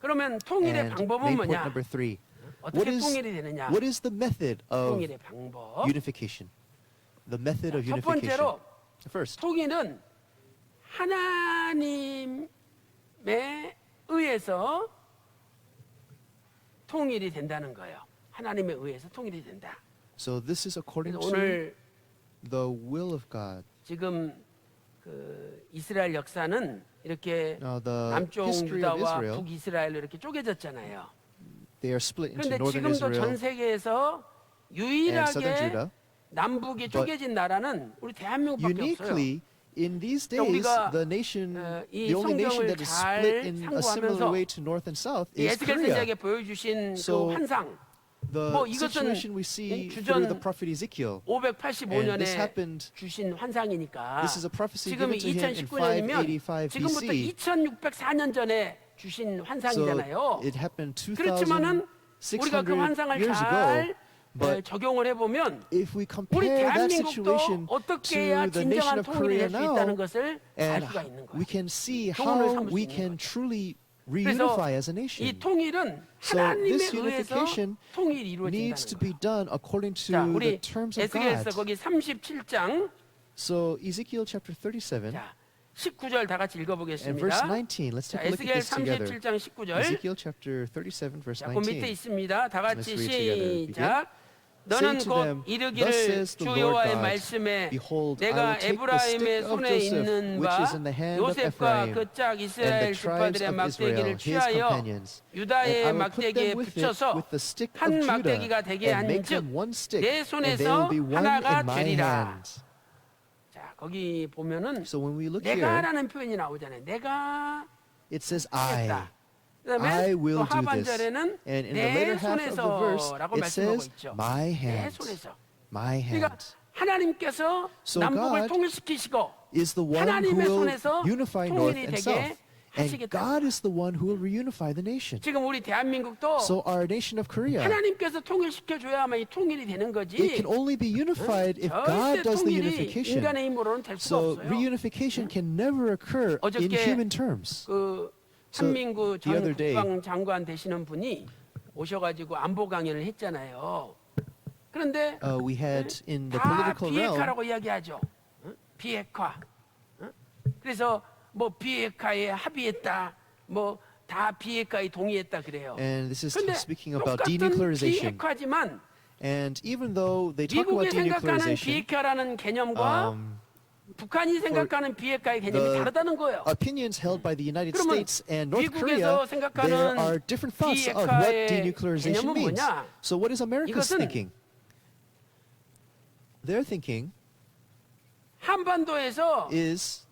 E: 그러면 통일의
C: And
E: 방법은
C: main point
E: 뭐냐?
C: number 3.
E: 어떻게
C: What is,
E: 통일이 되느냐?
C: what is the method of
E: 통일의 방법.
C: unification? The method of
E: 첫
C: unification.
E: 번째로
C: First,
E: 통일은 하나님에 의해서 통일이 된다는 거예요. 하나님에 의해서 통일이 된다.
C: So this is according
E: 그래서
C: to
E: 오늘
C: the will of God.
E: 지금 그 이스라엘 역사는 이렇게
C: Now the
E: 남쪽
C: history of
E: 유다와
C: Israel,
E: 북이스라엘로 이렇게 쪼개졌잖아요.
C: they are split into
E: 그런데
C: northern
E: 지금도 전
C: Israel
E: 세계에서
C: and southern
E: 유일하게
C: Judah.
E: 남북이 쪼개진 나라는 우리 대한민국밖에 없어요.
C: Uniquely, in these
E: 그러니까
C: days,
E: 우리가,
C: the nation,
E: 이
C: the only nation
E: 성경을
C: that is
E: 잘
C: split in a similar
E: 상고하면서
C: way to north and south
E: 이
C: is
E: 에스겔
C: Korea.
E: 선지자에게 보여주신
C: So,
E: 그 환상
C: The
E: 뭐 이것은
C: situation we see
E: 주전
C: through the prophet Ezekiel.
E: 585년에
C: And this happened-
E: 주신 환상이니까
C: This is a prophecy
E: 지금이
C: given to him in
E: 2019년이면
C: 585
E: 지금부터
C: BC.
E: 2604년 전에 주신
C: So
E: 환상이잖아요.
C: it happened
E: 그렇지만은 우리가 그
C: 2,600
E: 환상을
C: years
E: 잘
C: ago. But
E: 적용을 해보면
C: if we
E: 우리
C: compare that
E: 대한민국도
C: situation
E: 어떻게
C: to
E: 해야
C: the nation
E: 진정한
C: of
E: 통일이
C: Korea
E: 될 수 있다는
C: now,
E: 것을 알
C: and
E: 수가 있는
C: we
E: 거예요.
C: can see
E: 통일을
C: how
E: 삼을 수
C: we
E: 있는
C: can
E: 거죠.
C: truly
E: 그래서
C: reunify as a
E: 이
C: nation.
E: 통일은
C: So
E: 하나님에
C: this
E: 의해서
C: unification
E: 통일이
C: needs to
E: 이루어진다는
C: be
E: 거예요.
C: done according to
E: 자,
C: the
E: 우리
C: terms of
E: 에스겔서
C: God.
E: 거기 37장
C: So Ezekiel chapter 37
E: 자, 19절 다 같이
C: and
E: 읽어보겠습니다.
C: verse 19. Let's
E: 자,
C: take a look at
E: 에스겔
C: this together.
E: 37장 19절.
C: Ezekiel chapter 37 verse
E: 자, 그 밑에
C: 19.
E: 있습니다. 다 같이
C: Let's read together.
E: 시작. 너는
C: Say to
E: 곧
C: them, Thus
E: 이르기를
C: says the
E: 주
C: Lord
E: 여호와의
C: God,
E: 말씀에
C: Behold, I
E: 내가
C: will take the
E: 에브라임의
C: stick of
E: 손에
C: Joseph,
E: 있는
C: which
E: 바
C: is in the hand of
E: 요셉과
C: Ephraim,
E: 그 짝
C: and
E: 이스라엘
C: the tribes
E: 지파들의
C: of Israel,
E: 막대기를
C: his
E: 취하여
C: companions, and
E: 유다의
C: I will put
E: 막대기에
C: them with it
E: 붙여서
C: with the stick of
E: 한
C: Judah,
E: 막대기가 되게
C: and make
E: 한즉
C: them one stick,
E: 내
C: and they
E: 손에서
C: will be one
E: 하나가
C: in my
E: 되리라.
C: hands.
E: 자, 거기 보면은
C: So when we look here,
E: 내가라는 표현이 나오잖아요. 내가
C: it says
E: 하겠다.
C: I
E: 그다음에
C: will
E: 또
C: do this.
E: 하반절에는
C: And in the
E: 내
C: later half of the verse,
E: 손에서라고
C: it
E: 말씀하고
C: says
E: 있죠.
C: my
E: 내
C: hands.
E: 손에서.
C: My
E: 그러니까
C: hands
E: 하나님께서
C: So
E: 남북을
C: God
E: 통일시키시고
C: is the one who
E: 하나님의
C: will
E: 손에서
C: unify north
E: 통일이
C: and
E: 되게
C: south. And
E: 하시겠다.
C: God is the one who will reunify the nation.
E: 지금 우리 대한민국도
C: So our nation of Korea,
E: 하나님께서 통일시켜줘야만 이 통일이 되는 거지.
C: it can only be unified if
E: 절대
C: God does the
E: 통일이
C: unification.
E: 인간의 힘으로는 될 수가
C: So
E: 없어요.
C: reunification can never occur in
E: 어저께
C: human terms.
E: 그
C: So,
E: 한민구
C: the
E: 전
C: other day-
E: 국방장관 되시는 분이 오셔가지고 안보 강연을 했잖아요. 그런데
C: We had in the
E: 다
C: political realm,
E: 비핵화라고 이야기하죠. 응? 비핵화. 응? 그래서 뭐 비핵화에 합의했다. 뭐 다 비핵화에 동의했다 그래요.
C: and this is
E: 근데
C: speaking about
E: 똑같은
C: denuclearization.
E: 비핵화지만
C: And even though they talk
E: 미국이
C: about
E: 생각하는
C: denuclearization,
E: 비핵화라는 개념과 북한이 생각하는 비핵화의 개념이
C: the
E: 다르다는 거예요.
C: opinions held by the United
E: 그러면
C: States and North
E: 미국에서
C: Korea, there
E: 생각하는
C: are different thoughts of what
E: 비핵화의
C: denuclearization
E: 개념은
C: means.
E: 뭐냐?
C: So what is America's
E: 이것은
C: thinking? Their thinking
E: 한반도에서
C: is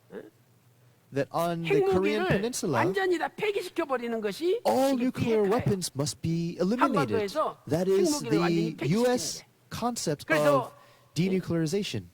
C: that on the Korean
E: 핵무기를
C: Peninsula,
E: 완전히 다 폐기시켜 버리는 것이
C: all
E: 이게
C: nuclear
E: 비핵화예요.
C: weapons must be eliminated.
E: 한반도에서
C: That is
E: 핵무기를 완전히
C: the
E: 폐기시키는
C: U.S. concept
E: 그래서
C: of denuclearization.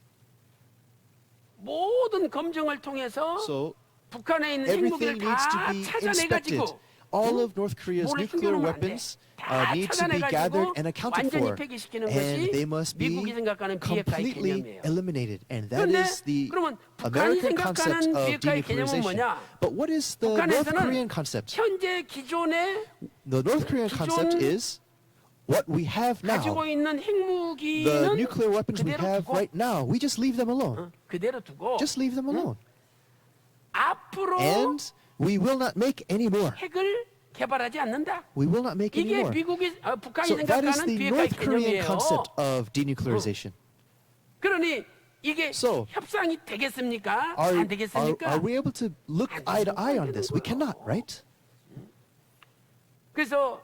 E: 모든 검증을 통해서
C: So
E: 북한에 있는
C: everything
E: 핵무기를
C: needs to
E: 다
C: be
E: 찾아내
C: inspected.
E: 가지고
C: All of North Korea's
E: 뭐를
C: nuclear
E: 숨겨놓으면 안 돼.
C: weapons
E: 다
C: need to be gathered
E: 찾아내가지고
C: and accounted
E: 완전히
C: for,
E: 폐기시키는
C: and they
E: 것이
C: must
E: 미국이
C: be
E: 생각하는 비핵화의
C: completely
E: 개념이에요.
C: eliminated. And that
E: 그런데
C: is the
E: 그러면 북한이
C: American concept
E: 생각하는
C: of
E: 비핵화의 개념은
C: denuclearization.
E: 뭐냐?
C: But what is the North Korean
E: 북한에서는
C: concept?
E: 현재 기존에
C: The North Korean concept
E: 기존
C: is what we have now.
E: 가지고 있는
C: The
E: 핵무기는
C: nuclear weapons we
E: 그대로
C: have
E: 두고
C: right now, we just leave them alone.
E: 그대로 두고
C: Just leave them alone.
E: 앞으로
C: And we will not make any more.
E: 핵을 개발하지 않는다.
C: We will not make any
E: 이게
C: more.
E: 미국이 북한이
C: So that is
E: 생각하는
C: the
E: 비핵화의
C: North Korean
E: 개념이에요.
C: concept of denuclearization.
E: 그러니 이게
C: So,
E: 협상이 되겠습니까?
C: Are,
E: 안 되겠습니까?
C: are we able to look eye to eye on this? We cannot, right?
E: 그래서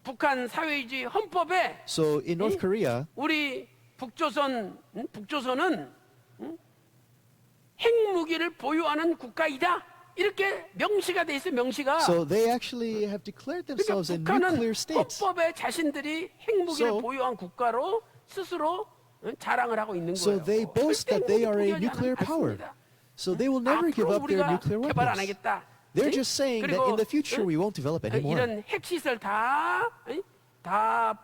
E: 북한 사회주의 헌법에
C: So in North Korea,
E: 우리 북조선은 핵무기를 보유하는 국가이다. 이렇게 명시가 돼 있어요. 명시가.
C: so they actually have declared
E: 그러니까
C: themselves a
E: 북한은
C: nuclear state.
E: 헌법에 자신들이 핵무기를
C: So-
E: 보유한 국가로 스스로 자랑을 하고 있는
C: So
E: 거예요.
C: they boast that they are a
E: 절대 핵무기
C: nuclear
E: 포기하지
C: power.
E: 않습니다.
C: So they will never give
E: 앞으로
C: up their
E: 우리가
C: nuclear
E: 개발 안
C: weapons.
E: 하겠다.
C: They're
E: 네?
C: just saying that
E: 그리고,
C: in the future we won't develop anymore.
E: 이런 핵시설 다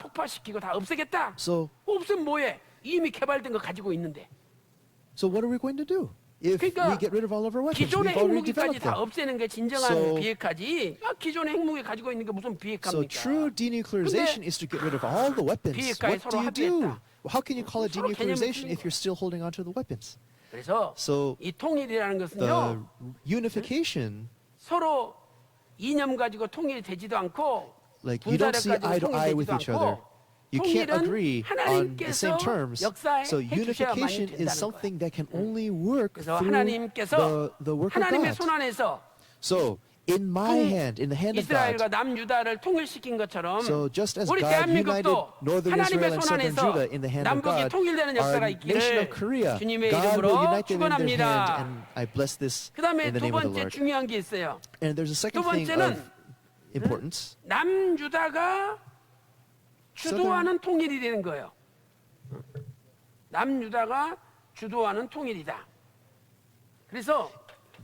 E: 폭파시키고 다 없애겠다.
C: So,
E: 없으면 뭐해? 이미 개발된 거 가지고 있는데.
C: so what are we going to do if
E: 그러니까
C: we get rid of all of our weapons?
E: 기존의
C: We've already
E: 핵무기까지
C: developed
E: 다
C: them.
E: 없애는 게 진정한
C: So-
E: 비핵화지. 기존의 핵무기 가지고 있는 게 무슨
C: So
E: 비핵화입니까?
C: true denuclearization is to get rid of all the weapons.
E: 비핵화에
C: What
E: 서로
C: do you do?
E: 합의했다.
C: Well, how can you call it
E: 서로 개념이
C: denuclearization
E: 틀린
C: if you're still holding on to the weapons?
E: 그래서
C: So
E: 이 통일이라는
C: the
E: 것은요.
C: unification
E: 서로 이념 가지고 통일이 되지도 않고
C: like you don't see eye to eye with each other. You can't agree on the same terms. So unification is something that can only work
E: 그래서
C: through
E: 하나님께서
C: the work of
E: 하나님의
C: God.
E: 손 안에서
C: So in my hand, in the hand of God,
E: 이스라엘과 남유다를 통일시킨 것처럼
C: so just as
E: 우리
C: God united
E: 대한민국도
C: northern
E: 하나님의
C: Israel and
E: 손
C: southern
E: 안에서
C: Judah in the hand of
E: 남북이
C: God,
E: 통일되는 역사가
C: our nation
E: 있기를
C: of Korea,
E: 주님의
C: God will
E: 이름으로
C: unite them in their hand,
E: 축원합니다.
C: and I bless this
E: 그다음에
C: in the
E: 두
C: name of the
E: 번째
C: Lord.
E: 중요한 게 있어요.
C: And there's a second
E: 두
C: thing
E: 번째는
C: of importance.
E: 남유다가 주도하는 통일이 되는 거예요. 남유다가 주도하는 통일이다. 그래서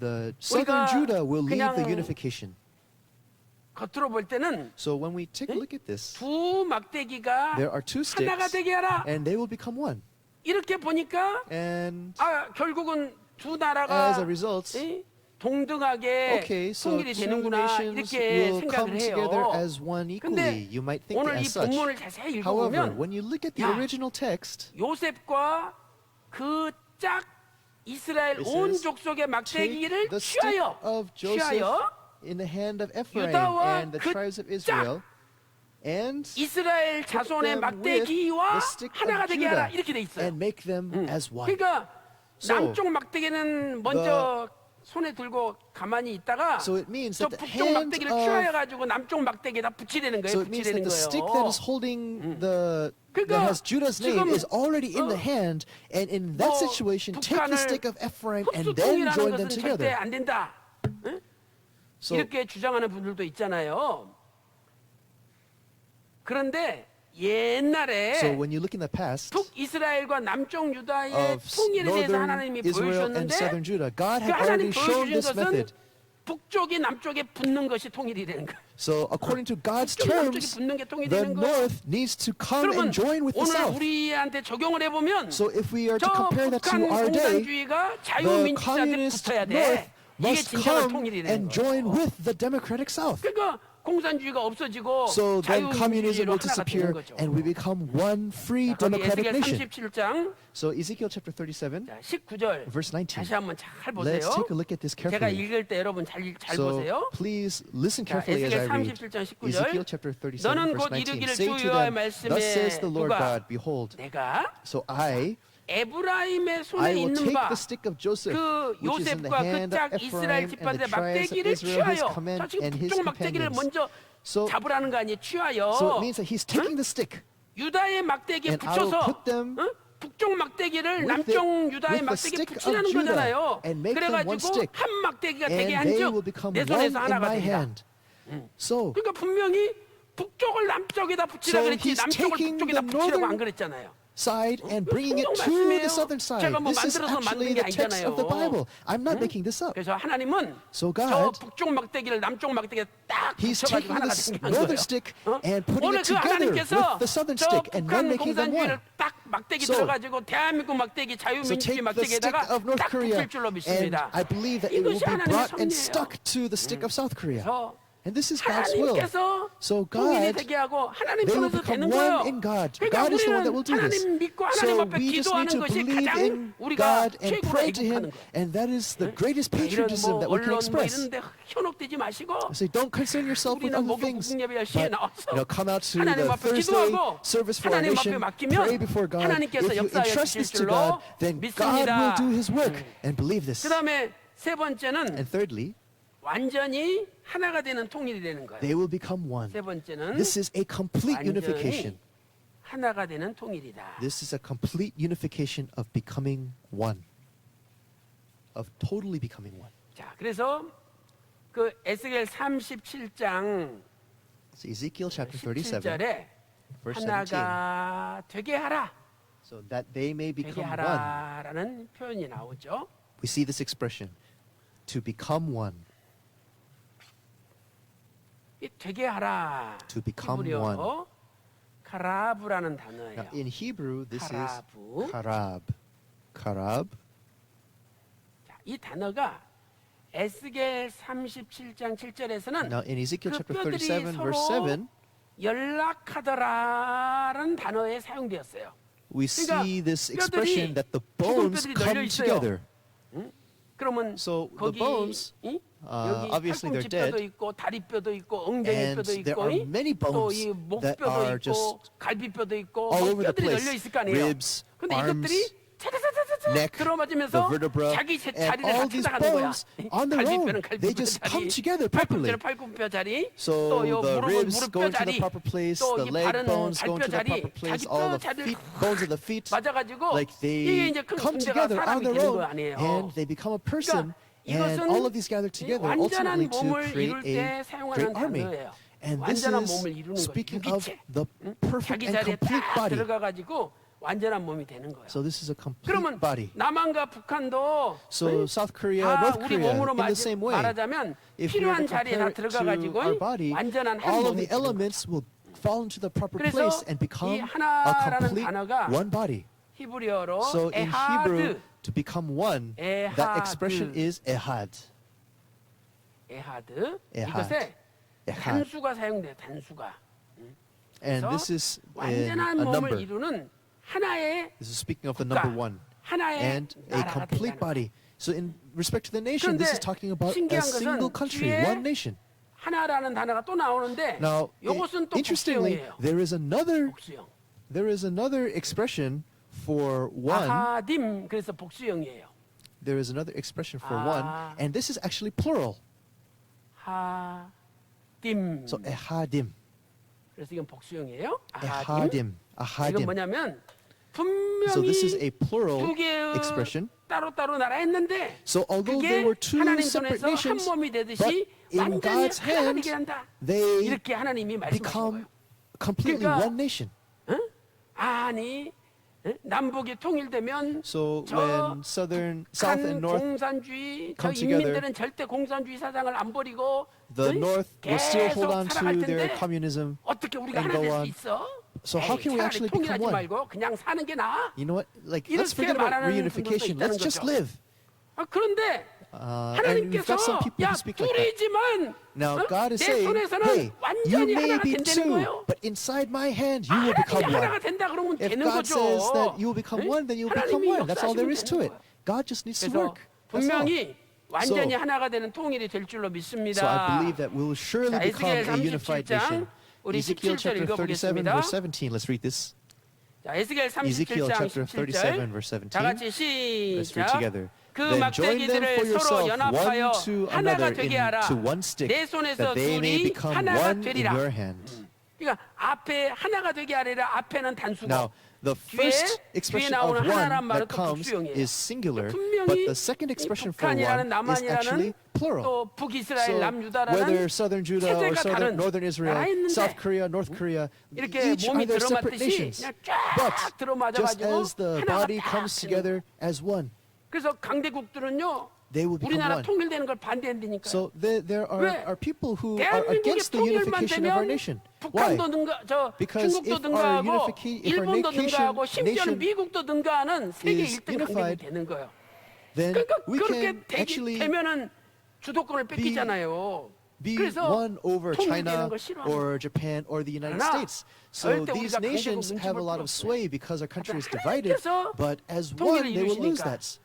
C: The southern
E: 우리가
C: Judah will lead the
E: 그냥
C: unification.
E: 겉으로 볼 때는
C: So when we take a look at this,
E: 두 막대기가
C: there are two
E: 하나가
C: sticks,
E: 되게 하라.
C: and they will become one.
E: 이렇게 보니까
C: And
E: 결국은 두
C: as
E: 나라가
C: a result,
E: 동등하게
C: okay, so
E: 통일이
C: two
E: 되는구나
C: nations
E: 이렇게
C: will come
E: 생각을
C: together
E: 해요.
C: as one
E: 근데
C: equally. You might think
E: 오늘 이
C: as such.
E: 본문을 자세히
C: However,
E: 읽어보면
C: when you look at the
E: 야,
C: original text,
E: 요셉과 그 짝 이스라엘
C: It
E: 온
C: says,
E: 족속의
C: take
E: 막대기를
C: the stick
E: 취하여
C: of Joseph in the hand of Ephraim
E: 유다와
C: and the
E: 그
C: tribes of
E: 짝
C: Israel, and
E: 이스라엘
C: put
E: 자손의
C: them with
E: 막대기와
C: the stick
E: 하나가
C: of
E: 되게 하라
C: Judah
E: 이렇게 돼 있어요.
C: and make them as one.
E: 그러니까
C: So,
E: 남쪽 막대기는 먼저 손에 들고 가만히 있다가
C: So it means
E: 저
C: that the
E: 북쪽
C: hand
E: 막대기를
C: of-
E: 취하여 가지고 남쪽 막대기에다 붙이려는 거예요.
C: So it means that
E: 붙이려는
C: the stick that is
E: 거예요.
C: holding that
E: 그러니까
C: has Judah's name
E: 지금
C: is already in the hand, and in that
E: 뭐
C: situation, take the
E: 북한을
C: stick of Ephraim and then
E: 흡수통이라는
C: join them
E: 것은 절대
C: together.
E: 안 된다. 응?
C: So,
E: 이렇게 주장하는 분들도 있잖아요. 그런데 옛날에
C: so when you look in the past
E: 북이스라엘과 남쪽 유다의
C: of
E: 통일에 대해서
C: northern
E: 하나님이
C: Israel and
E: 보여주셨는데
C: southern Judah, God
E: 그
C: had
E: 하나님
C: already shown
E: 보여주신
C: this
E: 것은
C: method.
E: 북쪽이 남쪽에 붙는 것이 통일이 되는 거예요.
C: So according to God's
E: 북쪽이 남쪽에
C: terms,
E: 붙는 게 통일이
C: the
E: 되는 거예요.
C: north needs to come
E: 그러면
C: and join with the
E: 오늘
C: south.
E: 우리한테 적용을 해보면
C: So if we are to
E: 저
C: compare that
E: 북한
C: to our day,
E: 공산주의가
C: the
E: 자유민주주의한테
C: communist
E: 붙어야
C: north
E: 돼. 이게
C: must
E: 진정한
C: come
E: 통일이 되는
C: and join
E: 거예요.
C: with the democratic south.
E: 그러니까 공산주의가 없어지고
C: So then communism
E: 자유민주주의로
C: will
E: 하나가 되는
C: disappear
E: 거죠.
C: and we become one free
E: 자, 거기
C: democratic
E: 에스겔
C: nation.
E: 37장
C: So Ezekiel chapter 37,
E: 19절
C: verse 19.
E: 다시 한번 잘
C: Let's
E: 보세요.
C: take a look at this
E: 제가
C: carefully.
E: 읽을 때 여러분 잘
C: So
E: 보세요.
C: please listen
E: 자,
C: carefully as I
E: 에스겔
C: read.
E: 37장 19절
C: Ezekiel chapter 37,
E: 너는
C: verse
E: 곧
C: 19.
E: 이르기를
C: Say
E: 주
C: to
E: 여호와의
C: them,
E: 말씀에
C: thus says the Lord
E: 누가
C: God, behold,
E: 내가
C: so I
E: 에브라임의 손에
C: will
E: 있는
C: take
E: 바
C: the stick of Joseph,
E: 그
C: which is in the
E: 요셉과
C: hand
E: 그
C: of
E: 짝 이스라엘
C: Ephraim and the
E: 집안의
C: tribes of
E: 막대기를
C: Israel, his
E: 취하여
C: command
E: 저 지금
C: and his
E: 북쪽 막대기를
C: companions.
E: 먼저
C: So,
E: 잡으라는 거 아니에요? 취하여
C: so it means that he's taking the stick
E: 유다의 막대기에
C: and I will
E: 붙여서
C: put them
E: 응? 북쪽 막대기를
C: with
E: 남쪽
C: it-
E: 유다의
C: with the
E: 막대기에
C: stick of
E: 붙이라는
C: Judah
E: 거잖아요.
C: and make them one
E: 그래가지고
C: stick.
E: 한 막대기가 되게
C: and they will
E: 한즉
C: become
E: 내
C: one
E: 손에서
C: in
E: 하나가
C: my
E: 된다.
C: hand. So,
E: 그러니까 분명히 북쪽을 남쪽에다 붙이라
C: So
E: 그랬지
C: he's
E: 남쪽을
C: taking
E: 북쪽에다
C: the
E: 붙이라고 안
C: northern
E: 그랬잖아요.
C: side and bringing it
E: 성경
C: to
E: 말씀이에요.
C: the southern side.
E: 제가 뭐
C: This is
E: 만들어서
C: actually
E: 만든 게
C: the text of the
E: 아니잖아요.
C: Bible. I'm not making this up.
E: 그래서 하나님은
C: So
E: 저
C: God,
E: 북쪽 막대기를 남쪽 막대기에 딱
C: He's
E: 붙여가지고
C: taking
E: 하나가
C: the
E: 되게 한
C: northern
E: 거예요.
C: stick and putting
E: 오늘
C: it
E: 그
C: together
E: 하나님께서
C: with the southern
E: 저
C: stick and then
E: 북한
C: making them
E: 공산주의를
C: one.
E: 딱 막대기
C: So-
E: 들어가지고 대한민국 막대기
C: So
E: 자유민주주의
C: take the stick
E: 막대기에다가
C: of North
E: 딱
C: Korea,
E: 붙일 줄로
C: and
E: 믿습니다.
C: I believe that it will
E: 이것이
C: be
E: 하나님의
C: brought and
E: 섭리예요.
C: stuck to the stick of South Korea.
E: 그래서
C: And this is God's will.
E: 하나님께서
C: So
E: 통일이
C: God,
E: 되게 하고 하나님
C: they will
E: 손에서
C: become
E: 되는 거예요.
C: one in God.
E: 그러니까
C: God is the one that
E: 우리는
C: will do this.
E: 하나님 믿고 하나님
C: So
E: 앞에
C: we just need
E: 기도하는
C: to
E: 것이
C: believe
E: 가장
C: in
E: 우리가
C: God and
E: 최고로
C: pray to
E: 애국하는
C: Him,
E: 거예요.
C: and that is the greatest
E: 이런
C: patriotism
E: 뭐
C: that we can
E: 언론 뭐
C: express.
E: 이런데 현혹되지 마시고
C: So don't concern yourself with
E: 우리는
C: other
E: 목욕
C: things,
E: 국예배 10시에
C: but
E: 나와서
C: come out to
E: 하나님
C: the
E: 앞에
C: Thursday
E: 기도하고
C: service for our
E: 하나님 앞에
C: nation,
E: 맡기면
C: pray before God.
E: 하나님께서
C: If you
E: 역사하여
C: entrust
E: 주실
C: this to
E: 줄로
C: God, then God will
E: 믿습니다.
C: do His work, and believe this.
E: 그 다음에 세 번째는
C: And thirdly,
E: 완전히 하나가 되는 통일이 되는 거예요.
C: they will become one.
E: 세 번째는
C: This is a complete
E: 완전히
C: unification.
E: 하나가 되는 통일이다.
C: This is a complete unification of becoming one. Of totally becoming one.
E: 자, 그래서 그 에스겔 37장
C: So Ezekiel chapter 37,
E: 17절에
C: verse 17.
E: 하나가 되게 하라,
C: So that they may
E: 되게
C: become one.
E: 하라라는 표현이 나오죠.
C: We see this expression, to become one.
E: 이 되게 하라.
C: To become
E: 히브리어로 카라브라는 단어예요.
C: Now in Hebrew, this
E: 카라브.
C: is karab. Karab.
E: 자, 이 단어가 에스겔 37장 7절에서는
C: Now in Ezekiel
E: 그
C: chapter
E: 뼈들이
C: 37, verse
E: 서로
C: 7,
E: 연락하더라라는 단어에 사용되었어요.
C: we
E: 그러니까
C: see this
E: 뼈들이,
C: expression that the
E: 죽은
C: bones
E: 뼈들이
C: come
E: 널려 있어요.
C: together.
E: 그러면
C: So the
E: 거기
C: bones
E: 이 여기
C: obviously they're
E: 팔꿈치뼈도
C: dead.
E: 있고 다리뼈도 있고 엉덩이뼈도
C: And there
E: 있고
C: are many bones
E: 또이
C: that
E: 목뼈도
C: are
E: 있고
C: just
E: 갈비뼈도 있고
C: all
E: 막
C: over the
E: 뼈들이
C: place.
E: 널려 있을 거 아니에요.
C: Ribs,
E: 근데
C: arms,
E: 이것들이 차차차차차
C: neck, the
E: 들어맞으면서
C: vertebra,
E: 자기
C: and
E: 자리를 다
C: all these
E: 찾아가는 거야.
C: bones on their own,
E: 갈비뼈는
C: they
E: 갈비뼈
C: just come
E: 자리,
C: together properly.
E: 팔꿈치는 팔꿈뼈 자리,
C: So
E: 또 요
C: the
E: 무릎은
C: ribs
E: 무릎뼈
C: go into the
E: 자리,
C: proper place,
E: 또
C: the
E: 이
C: leg
E: 발은
C: bones go
E: 발뼈
C: into the
E: 자리,
C: proper place,
E: 자기
C: all
E: 뼈
C: the
E: 자리를
C: bones of the feet,
E: 맞아가지고
C: like
E: 이게
C: they
E: 이제 큰
C: come
E: 군대가
C: together on
E: 사람이
C: their
E: 되는 거
C: own,
E: 아니에요.
C: and they become a person.
E: 그러니까
C: And
E: 이것은
C: all of these gather
E: 이
C: together
E: 완전한
C: ultimately to
E: 몸을
C: create
E: 이룰
C: a
E: 때 사용하는
C: great army.
E: 단어예요.
C: And this
E: 완전한
C: is
E: 몸을 이루는 거예요.
C: speaking of
E: 유기체.
C: the perfect
E: 자기
C: and
E: 자리에
C: complete
E: 딱
C: body.
E: 들어가가지고 완전한 몸이 되는 거예요.
C: So this is a complete
E: 그러면
C: body.
E: 남한과 북한도
C: So South Korea,
E: 다
C: North
E: 우리
C: Korea,
E: 몸으로
C: in the same way,
E: 말하자면
C: if we were to
E: 필요한 자리에 다
C: compare it to our
E: 들어가가지고
C: body,
E: 완전한 한
C: all of
E: 몸이
C: the
E: 되는 거예요.
C: elements will fall into the proper
E: 그래서
C: place and become
E: 이
C: a
E: 하나라는
C: complete
E: 단어가
C: one body.
E: 히브리어로
C: So in Hebrew,
E: 에하드,
C: to become one, that
E: 에하드.
C: expression is ehad.
E: 에하드.
C: 에하드.
E: 이것에
C: Ehad.
E: 단수가 사용돼요. 단수가.
C: And
E: 그래서
C: this is in
E: 완전한
C: a
E: 몸을
C: number.
E: 이루는 하나의
C: This is speaking of the
E: 국가,
C: number one.
E: 하나의
C: And a
E: 나라가
C: complete
E: 된다는 거예요.
C: body. So in respect to the nation, this is
E: 그런데
C: talking about a
E: 신기한
C: single
E: 것은
C: country,
E: 뒤에
C: one nation.
E: 하나라는 단어가 또 나오는데
C: Now,
E: 이것은 또
C: interestingly,
E: 복수형이에요.
C: there
E: 복수형.
C: is another expression for one.
E: 아하딤 그래서 복수형이에요.
C: There is another expression for
E: 아.
C: one, and this is actually plural.
E: 하딤.
C: So ehadim,
E: 그래서 이건 복수형이에요. 아하딤.
C: ehadim,
E: 이건
C: ahadim.
E: 뭐냐면
C: So this is
E: 분명히
C: a plural
E: 두 개의
C: expression.
E: 따로따로 나라였는데
C: So although
E: 그게
C: there were two
E: 하나님
C: separate
E: 손에서 한
C: nations,
E: 몸이
C: but
E: 되듯이
C: in
E: 완전히
C: God's
E: 하나가
C: hand,
E: 되게 한다.
C: they
E: 이렇게 하나님이 말씀하신
C: become
E: 거예요.
C: completely
E: 그러니까
C: one nation.
E: 아니 남북이 통일되면
C: So
E: 저
C: when south and north,
E: 공산주의 저
C: come together,
E: 인민들은 절대 공산주의 사상을 안 버리고
C: the north will still
E: 계속
C: hold on
E: 살아갈
C: to their
E: 텐데
C: communism.
E: 어떻게 우리가
C: and
E: 하나
C: go
E: 될 수
C: on.
E: 있어?
C: So how can we
E: 차라리
C: actually become
E: 통일하지
C: one?
E: 말고 그냥 사는 게 나아.
C: You know what? Like,
E: 이렇게
C: let's forget about
E: 말하는
C: reunification.
E: 분들도
C: Let's just
E: 있다는
C: live.
E: 그런데
C: And we've got some
E: 하나님께서
C: people
E: 야
C: who speak like that.
E: 둘이지만
C: Now God is
E: 내
C: saying,
E: 손에서는
C: hey, you
E: 완전히
C: may
E: 하나가
C: be
E: 된다는
C: two,
E: 거예요.
C: but inside my hand you will become
E: 하나님이 하나가
C: one.
E: 된다 그러면
C: If
E: 되는
C: God
E: 거죠.
C: says that you will become one, then you'll become
E: 하나님이
C: one. That's all there is to
E: 역사하시면
C: it.
E: 되는 거예요.
C: God just needs to
E: 그래서
C: work. That's all.
E: 분명히 완전히
C: So-
E: 하나가 되는 통일이 될 줄로 믿습니다.
C: So I believe that we will surely
E: 자,
C: become
E: 에스겔
C: a unified
E: 37장
C: nation.
E: 우리
C: Ezekiel
E: 17절
C: chapter 37,
E: 읽어보겠습니다.
C: verse 17. Let's read this.
E: 자, 에스겔
C: Ezekiel
E: 37장
C: chapter 37,
E: 17절
C: verse 17.
E: 다 같이
C: Let's read
E: 시작.
C: together.
E: 그
C: Then join them
E: 막대기들을
C: for
E: 서로
C: yourself,
E: 연합하여
C: one to
E: 하나가
C: another,
E: 되게 하라.
C: into one stick,
E: 내 손에서
C: that they may
E: 둘이
C: become
E: 하나가
C: one in
E: 되리라.
C: your hand.
E: 그러니까 앞에 하나가 되게 하리라. 앞에는 단수고
C: Now, the first
E: 뒤에
C: expression of
E: 나오는
C: one
E: 하나란 말은
C: that
E: 또
C: comes
E: 복수형이에요.
C: is singular,
E: 분명히
C: but the second expression for one
E: 북한이라는
C: is
E: 남한이라는
C: actually plural.
E: 또 북이스라엘
C: So
E: 남유다라는
C: whether southern Judah or
E: 체제가 다른
C: northern Israel,
E: 나라 있는데
C: South Korea, North Korea,
E: 이렇게
C: each
E: 몸이
C: are their separate
E: 들어맞듯이
C: nations.
E: 그냥
C: But
E: 쫙 들어맞아가지고
C: just as the
E: 하나가
C: body
E: 딱
C: comes
E: 되는
C: together as one,
E: 그래서 강대국들은요
C: they will become
E: 우리나라
C: one.
E: 통일되는 걸 반대한다니까요.
C: So there
E: 왜?
C: are people who are
E: 대한민국의
C: against the
E: 통일만
C: unification of our
E: 되면
C: nation. Why?
E: 북한도 능가, 저
C: Because
E: 중국도
C: if our
E: 능가하고
C: if our
E: 일본도 능가하고
C: nation
E: 심지어는 미국도 능가하는 세계
C: is
E: 1등 강대국이
C: unified,
E: 되는 거예요.
C: then
E: 그러니까
C: we
E: 그렇게
C: can actually
E: 되면은 주도권을 뺏기잖아요.
C: be
E: 그래서
C: one over
E: 통일되는
C: China
E: 걸 싫어하는
C: or Japan or the United
E: 그러나
C: States. So
E: 절대
C: these
E: 우리가 강대국
C: nations
E: 눈치
C: have a
E: 볼
C: lot
E: 필요
C: of sway because our country is
E: 하나님께서
C: divided, but as one
E: 통일을
C: they will lose
E: 이루시니까.
C: that.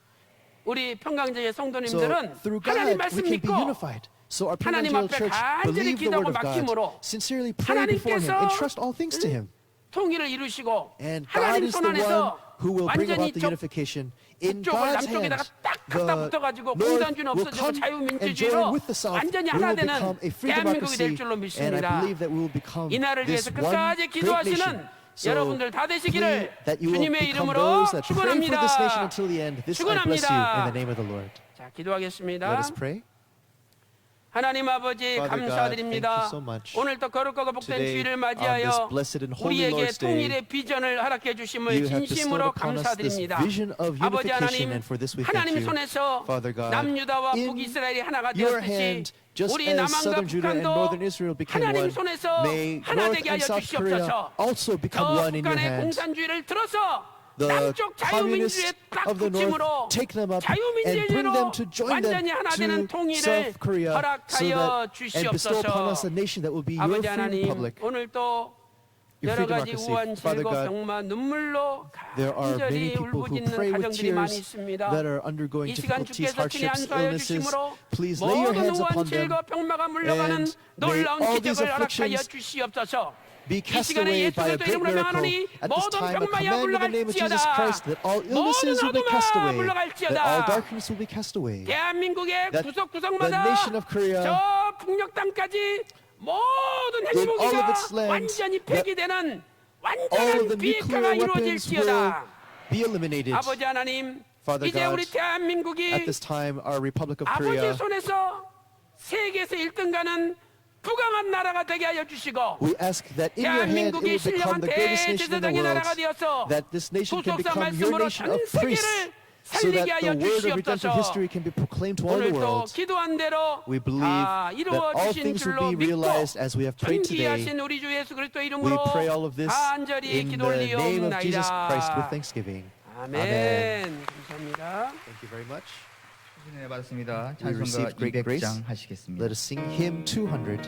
E: 우리 평강제의
C: So
E: 성도님들은
C: through
E: 하나님
C: God
E: 말씀
C: we can be
E: 믿고
C: unified. So our
E: 하나님
C: Pentecostal
E: 앞에
C: church
E: 간절히
C: believe the
E: 기도하고
C: word of
E: 맡김으로
C: God, sincerely pray before Him,
E: 하나님께서
C: entrust all things to Him.
E: 통일을 이루시고
C: And God
E: 하나님
C: is
E: 손
C: the one
E: 안에서
C: who will bring
E: 완전히
C: about the
E: 적
C: unification. In
E: 북쪽을
C: God's
E: 남쪽에다가
C: hands,
E: 딱 갖다
C: the
E: 붙어가지고
C: North
E: 공산주의는
C: will
E: 없어지고
C: come and
E: 자유민주주의로
C: join with the South.
E: 완전히
C: We
E: 하나
C: will
E: 되는
C: become a free
E: 대한민국이 될
C: democracy,
E: 줄로
C: and I
E: 믿습니다.
C: believe that we will become
E: 이 나라를
C: this
E: 위해서
C: one
E: 끝까지
C: great nation.
E: 기도하시는
C: So
E: 여러분들 다
C: pray
E: 되시기를
C: that you will
E: 주님의
C: become
E: 이름으로
C: those that pray for this nation
E: 축원합니다.
C: until the end. This I bless you in the name of the Lord.
E: 자, 기도하겠습니다.
C: Let us pray.
E: 하나님 아버지
C: Father God,
E: 감사드립니다.
C: thank you so much.
E: 오늘도 거룩하고 복된
C: Today,
E: 주일을
C: on
E: 맞이하여
C: this blessed and holy
E: 우리에게
C: Lord's Day,
E: 통일의 비전을 허락해 주심을
C: you have bestowed
E: 진심으로
C: upon us this
E: 감사드립니다.
C: vision of
E: 아버지
C: unification,
E: 하나님,
C: and for this we thank
E: 하나님
C: you.
E: 손에서
C: Father God,
E: 남유다와
C: in
E: 북이스라엘이 하나가
C: your
E: 되었듯이
C: hand, just
E: 우리
C: as
E: 남한과
C: southern Judah and
E: 북한도
C: northern Israel became
E: 하나님
C: one,
E: 손에서
C: may
E: 하나
C: North
E: 되게
C: and
E: 하여
C: South Korea
E: 주시옵소서.
C: also become
E: 저
C: one in your
E: 북한의
C: hand.
E: 공산주의를 들어서
C: The
E: 남쪽
C: communists
E: 자유민주주의에 딱
C: of the North
E: 붙임으로
C: take them up and bring
E: 자유민주주의로
C: them to join them
E: 완전히 하나 되는
C: to
E: 통일을
C: South Korea, so
E: 허락하여
C: that and bestow upon us
E: 주시옵소서.
C: a nation that will be your
E: 아버지
C: free
E: 하나님
C: republic.
E: 오늘 또
C: your
E: 여러
C: free
E: 가지
C: democracy.
E: 우한
C: Father
E: 질고
C: God,
E: 병마 눈물로
C: there are many
E: 간절히
C: people who
E: 울부짖는
C: pray with
E: 가정들이 많이
C: tears
E: 있습니다.
C: that are undergoing
E: 이 시간
C: difficulties,
E: 주께서 친히
C: hardships,
E: 안수하여
C: illnesses.
E: 주심으로
C: Please lay your
E: 모든
C: hands
E: 우한
C: upon them
E: 질고 병마가 물러가는
C: and may
E: 놀라운
C: all these
E: 기적을 허락하여
C: afflictions
E: 주시옵소서.
C: be
E: 이
C: cast
E: 시간에
C: away
E: 예수
C: by a
E: 그리스도
C: great
E: 이름으로
C: miracle.
E: 명하노니
C: At this
E: 모든
C: time, I
E: 병마야
C: command in the name of Jesus
E: 물러갈지어다.
C: Christ that all
E: 모든
C: illnesses will be cast
E: 어둠아
C: away, that all
E: 물러갈지어다.
C: darkness will be cast away.
E: 대한민국의
C: That
E: 구석구석마다
C: the nation of Korea,
E: 저 북녘 땅까지 모든
C: in all of
E: 핵무기가
C: its lands,
E: 완전히 폐기되는
C: all of
E: 완전한
C: the
E: 비핵화가
C: nuclear weapons will
E: 이루어질지어다.
C: be eliminated.
E: 아버지 하나님,
C: Father
E: 이제
C: God,
E: 우리 대한민국이
C: At this time, our Republic of
E: 아버지
C: Korea,
E: 손에서 세계에서 1등 가는 부강한 나라가 되게 하여 주시고
C: we ask that in your hand it
E: 대한민국이
C: will become
E: 신령한
C: the greatest nation in the
E: 대제사장의 나라가
C: world,
E: 되어서
C: that this nation can
E: 구속사
C: become your
E: 말씀으로
C: nation
E: 전
C: of priests,
E: 세계를
C: so
E: 살리게
C: that
E: 하여
C: the word of redemptive
E: 주시옵소서.
C: history can be proclaimed to all the
E: 오늘도
C: world.
E: 기도한 대로
C: We believe
E: 다
C: that
E: 이루어
C: all
E: 주신
C: things will
E: 줄로
C: be
E: 믿고
C: realized as we have prayed today.
E: 존귀하신 우리 주 예수 그리스도
C: We
E: 이름으로
C: pray all of this
E: 간절히
C: in
E: 기도
C: the name of Jesus Christ with
E: 올리옵나이다.
C: thanksgiving.
E: 아멘. 감사합니다.
C: Thank you very much.
D: 네, 받았습니다.
C: We received
D: 찬송가
C: great grace.
D: 200장 하시겠습니다.
C: Let us sing hymn 200.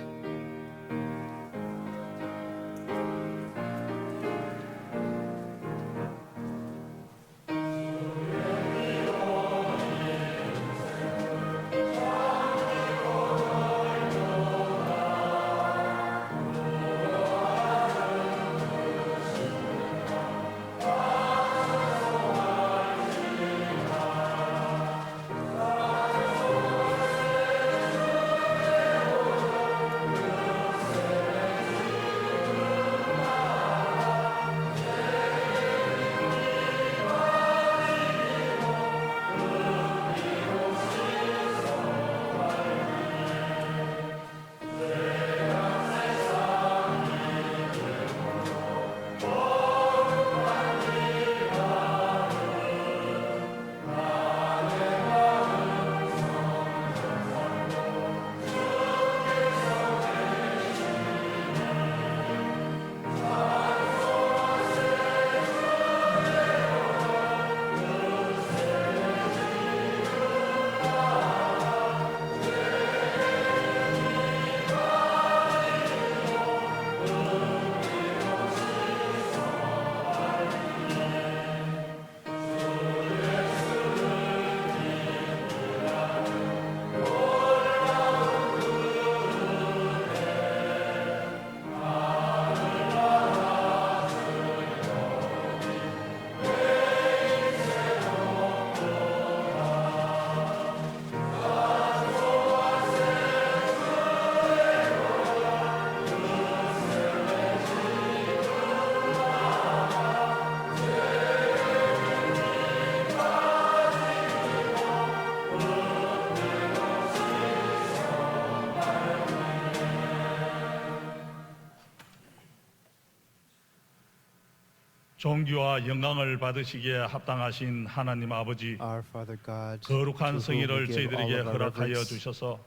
F: 존귀와 영광을 받으시기에 합당하신 하나님 아버지,
C: Our Father God,
F: 거룩한
C: to whom
F: 성의를
C: we give all
F: 저희들에게
C: of our
F: 허락하여
C: reverence,
F: 주셔서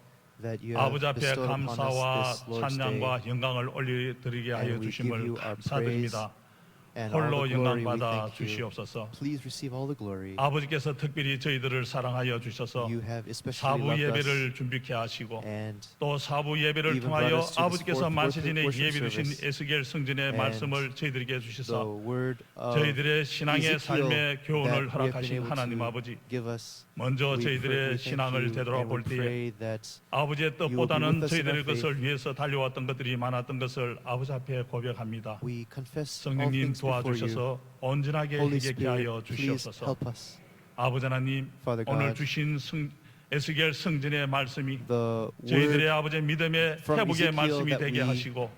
C: that you have
F: 아버지 앞에
C: bestowed upon
F: 감사와
C: us this Lord's Day,
F: 찬양과 영광을 올려드리게
C: and
F: 하여
C: we give
F: 주심을
C: you our
F: 감사드립니다.
C: and all
F: 홀로
C: the
F: 영광
C: glory we
F: 받아
C: thank you.
F: 주시옵소서.
C: Please receive all the glory.
F: 아버지께서 특별히 저희들을 사랑하여 주셔서
C: You have especially
F: 사부
C: loved us
F: 예배를 준비케 하시고
C: and
F: 또 사부 예배를
C: even
F: 통하여
C: brought us to this
F: 아버지께서
C: fourth
F: 만세전에
C: worship
F: 예배 주신
C: service.
F: 에스겔 성전의
C: And
F: 말씀을 저희들에게
C: the
F: 주셔서
C: word of
F: 저희들의 신앙의
C: Ezekiel
F: 삶의
C: that
F: 교훈을
C: we have been
F: 허락하신
C: able
F: 하나님
C: to
F: 아버지,
C: give us.
F: 먼저
C: We
F: 저희들의
C: thank
F: 신앙을
C: you,
F: 되돌아볼
C: and we
F: 때에
C: pray that
F: 아버지의
C: you will be
F: 뜻보다는
C: with us in
F: 저희들의
C: our faith.
F: 것을 위해서 달려왔던 것들이 많았던 것을 아버지 앞에 고백합니다.
C: we confess all
F: 성령님
C: things before you.
F: 도와주셔서 온전하게
C: Holy
F: 해결케 하여
C: Spirit, please
F: 주시옵소서.
C: help us.
F: 아버지 하나님,
C: Father
F: 오늘
C: God,
F: 주신 에스겔 성전의 말씀이
C: the
F: 저희들의
C: word
F: 아버지의 믿음의
C: from
F: 회복의
C: Ezekiel
F: 말씀이
C: that
F: 되게
C: we
F: 하시고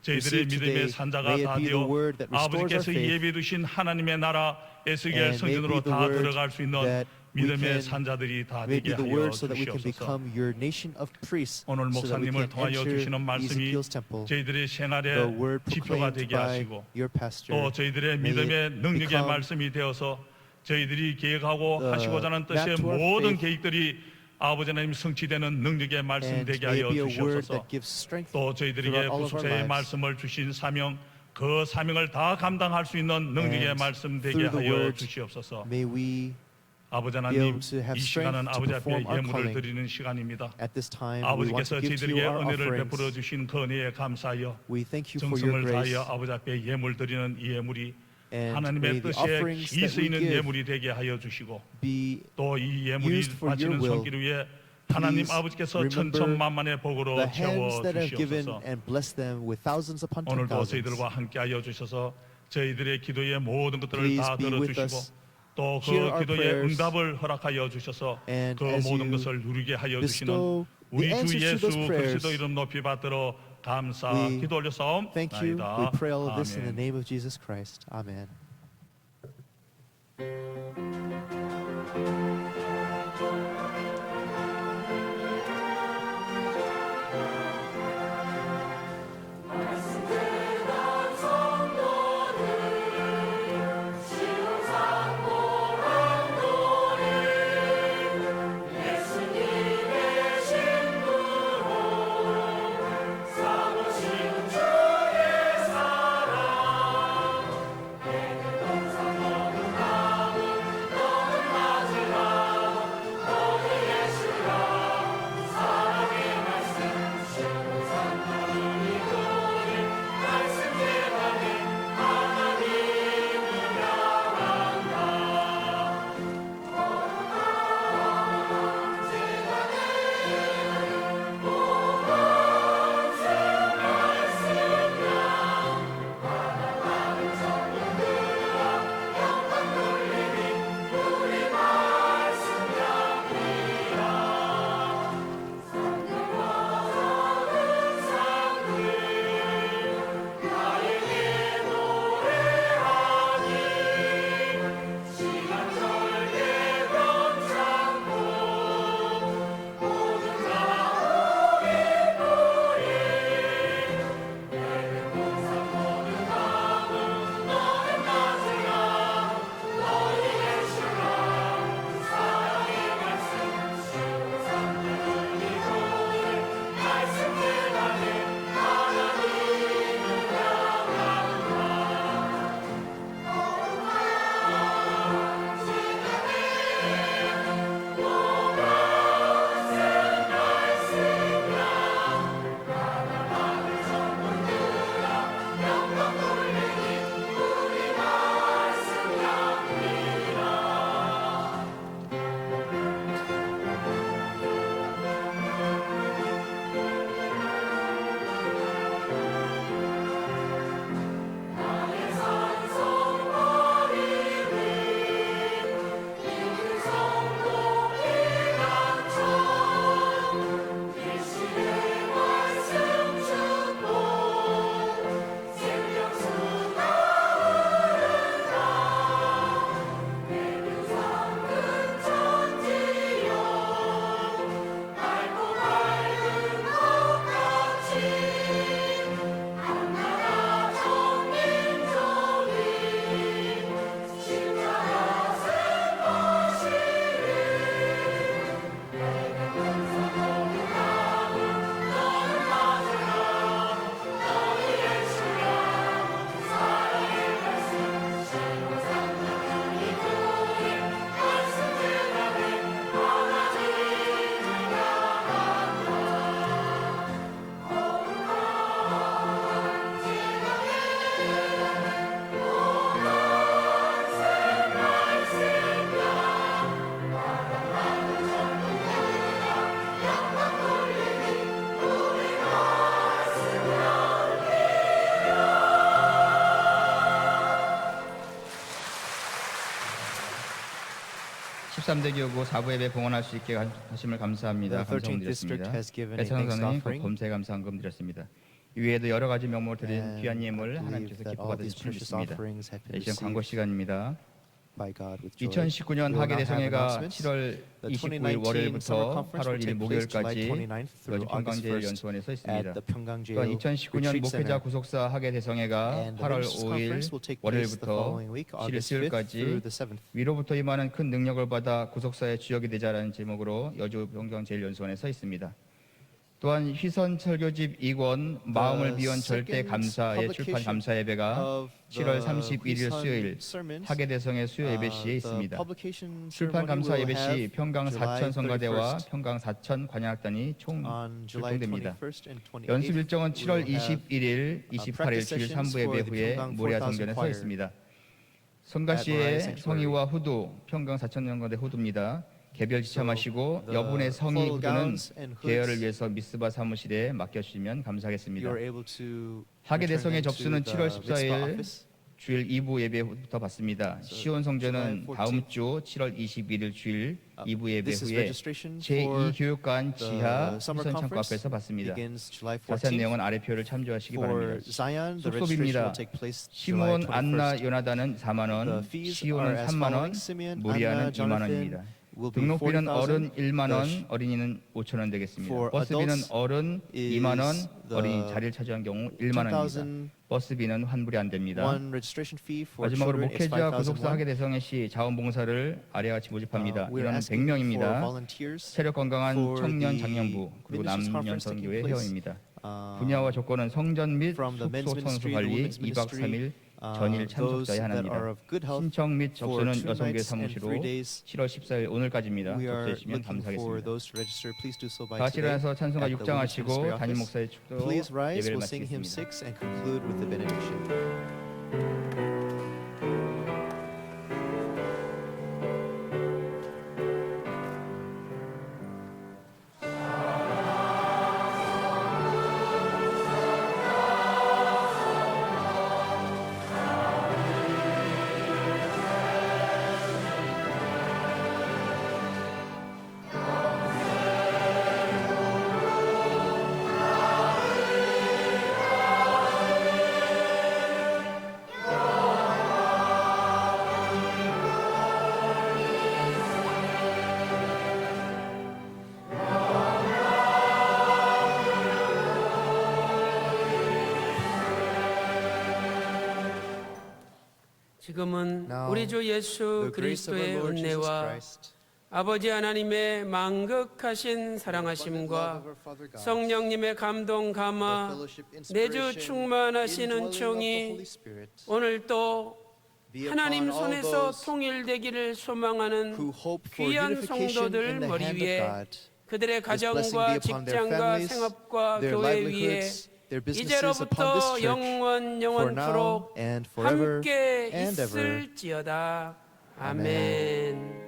F: 저희들의
C: received
F: 믿음의
C: today,
F: 산자가
C: may it
F: 다
C: be the
F: 되어
C: word that restores our
F: 아버지께서
C: faith,
F: 예비해 두신 하나님의 나라 에스겔
C: and may it
F: 성전으로
C: be the
F: 다
C: word
F: 들어갈 수 있는
C: that we
F: 믿음의
C: can-
F: 산자들이 다
C: may it
F: 되게
C: be the
F: 하여
C: word so that we can
F: 주시옵소서.
C: become your nation of priests,
F: 오늘
C: so that we
F: 목사님을
C: can
F: 통하여
C: enter
F: 주시는 말씀이
C: Ezekiel's temple,
F: 저희들의
C: the
F: 생활의
C: word
F: 지표가
C: proclaimed
F: 되게
C: by
F: 하시고
C: your pastor,
F: 또 저희들의
C: may
F: 믿음의
C: it
F: 능력의
C: become
F: 말씀이 되어서 저희들이 계획하고
C: the
F: 하시고자 하는 뜻의
C: map to our
F: 모든
C: faith,
F: 계획들이 아버지 하나님 성취되는 능력의 말씀
C: and
F: 되게
C: may
F: 하여
C: it be a word
F: 주시옵소서.
C: that gives strength
F: 또 저희들에게
C: throughout all of our
F: 구속사의
C: lives.
F: 말씀을 주신 사명, 그 사명을 다 감당할 수 있는 능력의
C: And
F: 말씀 되게
C: through the
F: 하여
C: word,
F: 주시옵소서.
C: May we
F: 아버지
C: be
F: 하나님,
C: able to have
F: 이
C: strength
F: 시간은
C: to
F: 아버지 앞에
C: perform our
F: 예물을
C: calling.
F: 드리는 시간입니다.
C: At this time, we want
F: 아버지께서
C: to give to you
F: 저희들에게
C: our
F: 은혜를
C: offerings.
F: 베풀어 주신 그 은혜에 감사하여
C: We thank you for your
F: 정성을
C: grace.
F: 다하여 아버지 앞에 예물 드리는 이 예물이
C: And may
F: 하나님의
C: the
F: 뜻에
C: offerings
F: 기
C: that we
F: 쓰이는
C: give
F: 예물이 되게 하여 주시고
C: be
F: 또 이 예물이
C: used for your
F: 바치는
C: will.
F: 손길 위에 하나님
C: Please
F: 아버지께서
C: remember
F: 천천만만의 복으로
C: the
F: 채워
C: hands that have given
F: 주시옵소서.
C: and bless them with thousands upon
F: 오늘도
C: 10,000s.
F: 저희들과 함께하여 주셔서 저희들의 기도의 모든 것들을
C: Please
F: 다
C: be with
F: 들어주시고
C: us.
F: 또 그
C: Hear our
F: 기도의
C: prayers.
F: 응답을 허락하여 주셔서
C: And
F: 그
C: as
F: 모든
C: you
F: 것을 누리게 하여
C: bestow
F: 주시는 우리
C: the
F: 주
C: answers to
F: 예수
C: those prayers,
F: 그리스도 이름 높이 받들어 감사
C: we
F: 기도 올려
C: Thank you. We
F: 싸움나이다.
C: pray all of this in the
F: 아멘.
C: name of Jesus Christ. Amen.
D: (13대) 교구 4부 예배 봉헌할 수 있게 하심을 감사합니다.
C: The
D: 감사금
C: 13th district
D: 드렸습니다.
C: has given a
D: 배찬호
C: thanks
D: 선생님
C: offering.
D: 검세 감사금 드렸습니다. 이외에도 여러 가지 명목을 드린
C: And
D: 귀한
C: I
D: 예물
C: believe
D: 하나님께서
C: that
D: 기뻐
C: all
D: 받으실
C: these
D: 줄
C: precious
D: 믿습니다.
C: offerings have been
D: 네, 이제 광고
C: received
D: 시간입니다.
C: by God with joy.
D: 2019년
C: We will
D: 학예
C: now have
D: 대성회가
C: announcements.
D: 7월
C: The
D: 29일
C: 2019 Summer
D: 월요일부터
C: Conference
D: 8월
C: will
D: 1일
C: take place July
D: 목요일까지
C: 29th through August 1st
D: 평강제일연수원에서
C: at
D: 있습니다.
C: the Pyeonggang
D: 또한
C: Jail
D: 2019년
C: Retreat
D: 목회자
C: Center.
D: 구속사 학예 대성회가
C: And the
D: 8월
C: Ministers'
D: 5일
C: Conference will take place the
D: 월요일부터
C: following week,
D: 7일
C: August 5th through
D: 수요일까지
C: the 7th.
D: 위로부터 임하는 큰 능력을 받아 구속사의 주역이 되자라는 제목으로 여주 평강제일연수원에 서 있습니다. 또한 휘선 설교집 2권 마음을 비운 절대
C: second
D: 감사의 출판
C: publication
D: 감사 예배가
C: of
D: 7월
C: the
D: 31일
C: Huisun
D: 수요일
C: sermons,
D: 하계대성의 수요 예배 시에
C: the
D: 있습니다.
C: publication
D: 출판
C: ceremony
D: 감사
C: will
D: 예배 시
C: have
D: 평강
C: July
D: 4천 성가대와
C: 31st.
D: 평강 4천 관양악단이 총
C: On July
D: 출동됩니다.
C: 21st and 28th,
D: 연습 일정은
C: we
D: 7월
C: will have
D: 21일, 28일
C: practice
D: 주일
C: sessions
D: 3부 예배
C: for the
D: 후에
C: 평강
D: 모리아
C: 4000
D: 성전에 서
C: choir
D: 있습니다.
C: at
D: 성가시의
C: Moria Sanctuary.
D: 성의와 후두, 평강 4천 연가대 후두입니다. 개별 지참하시고
C: the
D: 여분의 성의
C: full
D: 후두는
C: gowns and hoods
D: 계열을 위해서 미스바 사무실에 맡겨주시면 감사하겠습니다.
C: you are able to
D: 하계대성의
C: return them to
D: 접수는
C: the
D: 7월
C: mitzvah
D: 14일
C: office.
D: 주일 2부 예배부터 받습니다. 시온 성전은
C: July
D: 다음
C: 14th.
D: 주 7월 21일 주일 2부 예배
C: This is
D: 후에
C: registration for
D: 제2교육관
C: the
D: 지하
C: summer
D: 시선 창고
C: conference.
D: 앞에서 받습니다.
C: Begins July
D: 자세한
C: 14th.
D: 내용은 아래 표를 참조하시기
C: For
D: 바랍니다.
C: Zion, the registration
D: 속속입니다.
C: will take place July
D: 시므온, 안나,
C: 21st.
D: 요나단은 4만 원,
C: The fees
D: 시온은
C: are as
D: 3만 원,
C: following. Simeon,
D: 무리아는
C: Anna,
D: 2만 원입니다.
C: Jonathan will be
D: 등록비는
C: 40,000.
D: 어른 1만 원,
C: The
D: 어린이는 5천 원 되겠습니다.
C: for
D: 버스비는
C: adults
D: 어른
C: is
D: 2만 원,
C: the
D: 어린이 자리를 차지한 경우 1만 원입니다.
C: 10,000
D: 버스비는 환불이 안 됩니다.
C: one registration fee for
D: 마지막으로
C: children is
D: 목회자 구속사
C: 5,001.
D: 하계대성의 시 자원봉사를 아래와 같이 모집합니다.
C: We're
D: 인원은
C: asking for
D: 100명입니다.
C: volunteers
D: 체력 건강한
C: for
D: 청년
C: the
D: 장년부 그리고
C: ministers
D: 남년
C: conference taking
D: 선교회
C: place,
D: 회원입니다. 분야와 조건은 성전 및
C: from the men's
D: 숙소 청소
C: ministry, the
D: 관리
C: women's
D: 2박
C: ministry,
D: 3일 전일
C: those
D: 참석자에
C: that are
D: 한합니다.
C: of good health.
D: 신청 및
C: For
D: 접수는
C: 2
D: 여성교회
C: nights and 3
D: 사무실로
C: days,
D: 7월 14일 오늘까지입니다.
C: we are
D: 접수해 주시면
C: looking for
D: 감사하겠습니다.
C: those to register. Please do so by
D: 다 같이
C: today
D: 일어나서 찬송가
C: at the women's ministry
D: 6장 하시고 담임
C: office.
D: 목사의 축도
C: Please rise.
D: 예배를
C: We'll sing hymn
D: 마치겠습니다.
C: 6 and conclude with the benediction.
E: 지금은
C: Now,
E: 우리 주 예수
C: The grace of our
E: 그리스도의
C: Lord Jesus
E: 은혜와
C: Christ,
E: 아버지 하나님의 망극하신 사랑하심과 성령님의 감동 감화 내주 충만하신 은총이 오늘 또 하나님 손에서 통일되기를 소망하는 귀한 성도들 머리 위에 그들의 가정과 직장과 생업과 교회 위에 이제로부터 영원토록 함께 있을지어다. 아멘.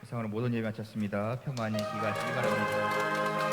D: 이상으로 모든 예배 마쳤습니다. 평안히 귀가하시기 바랍니다.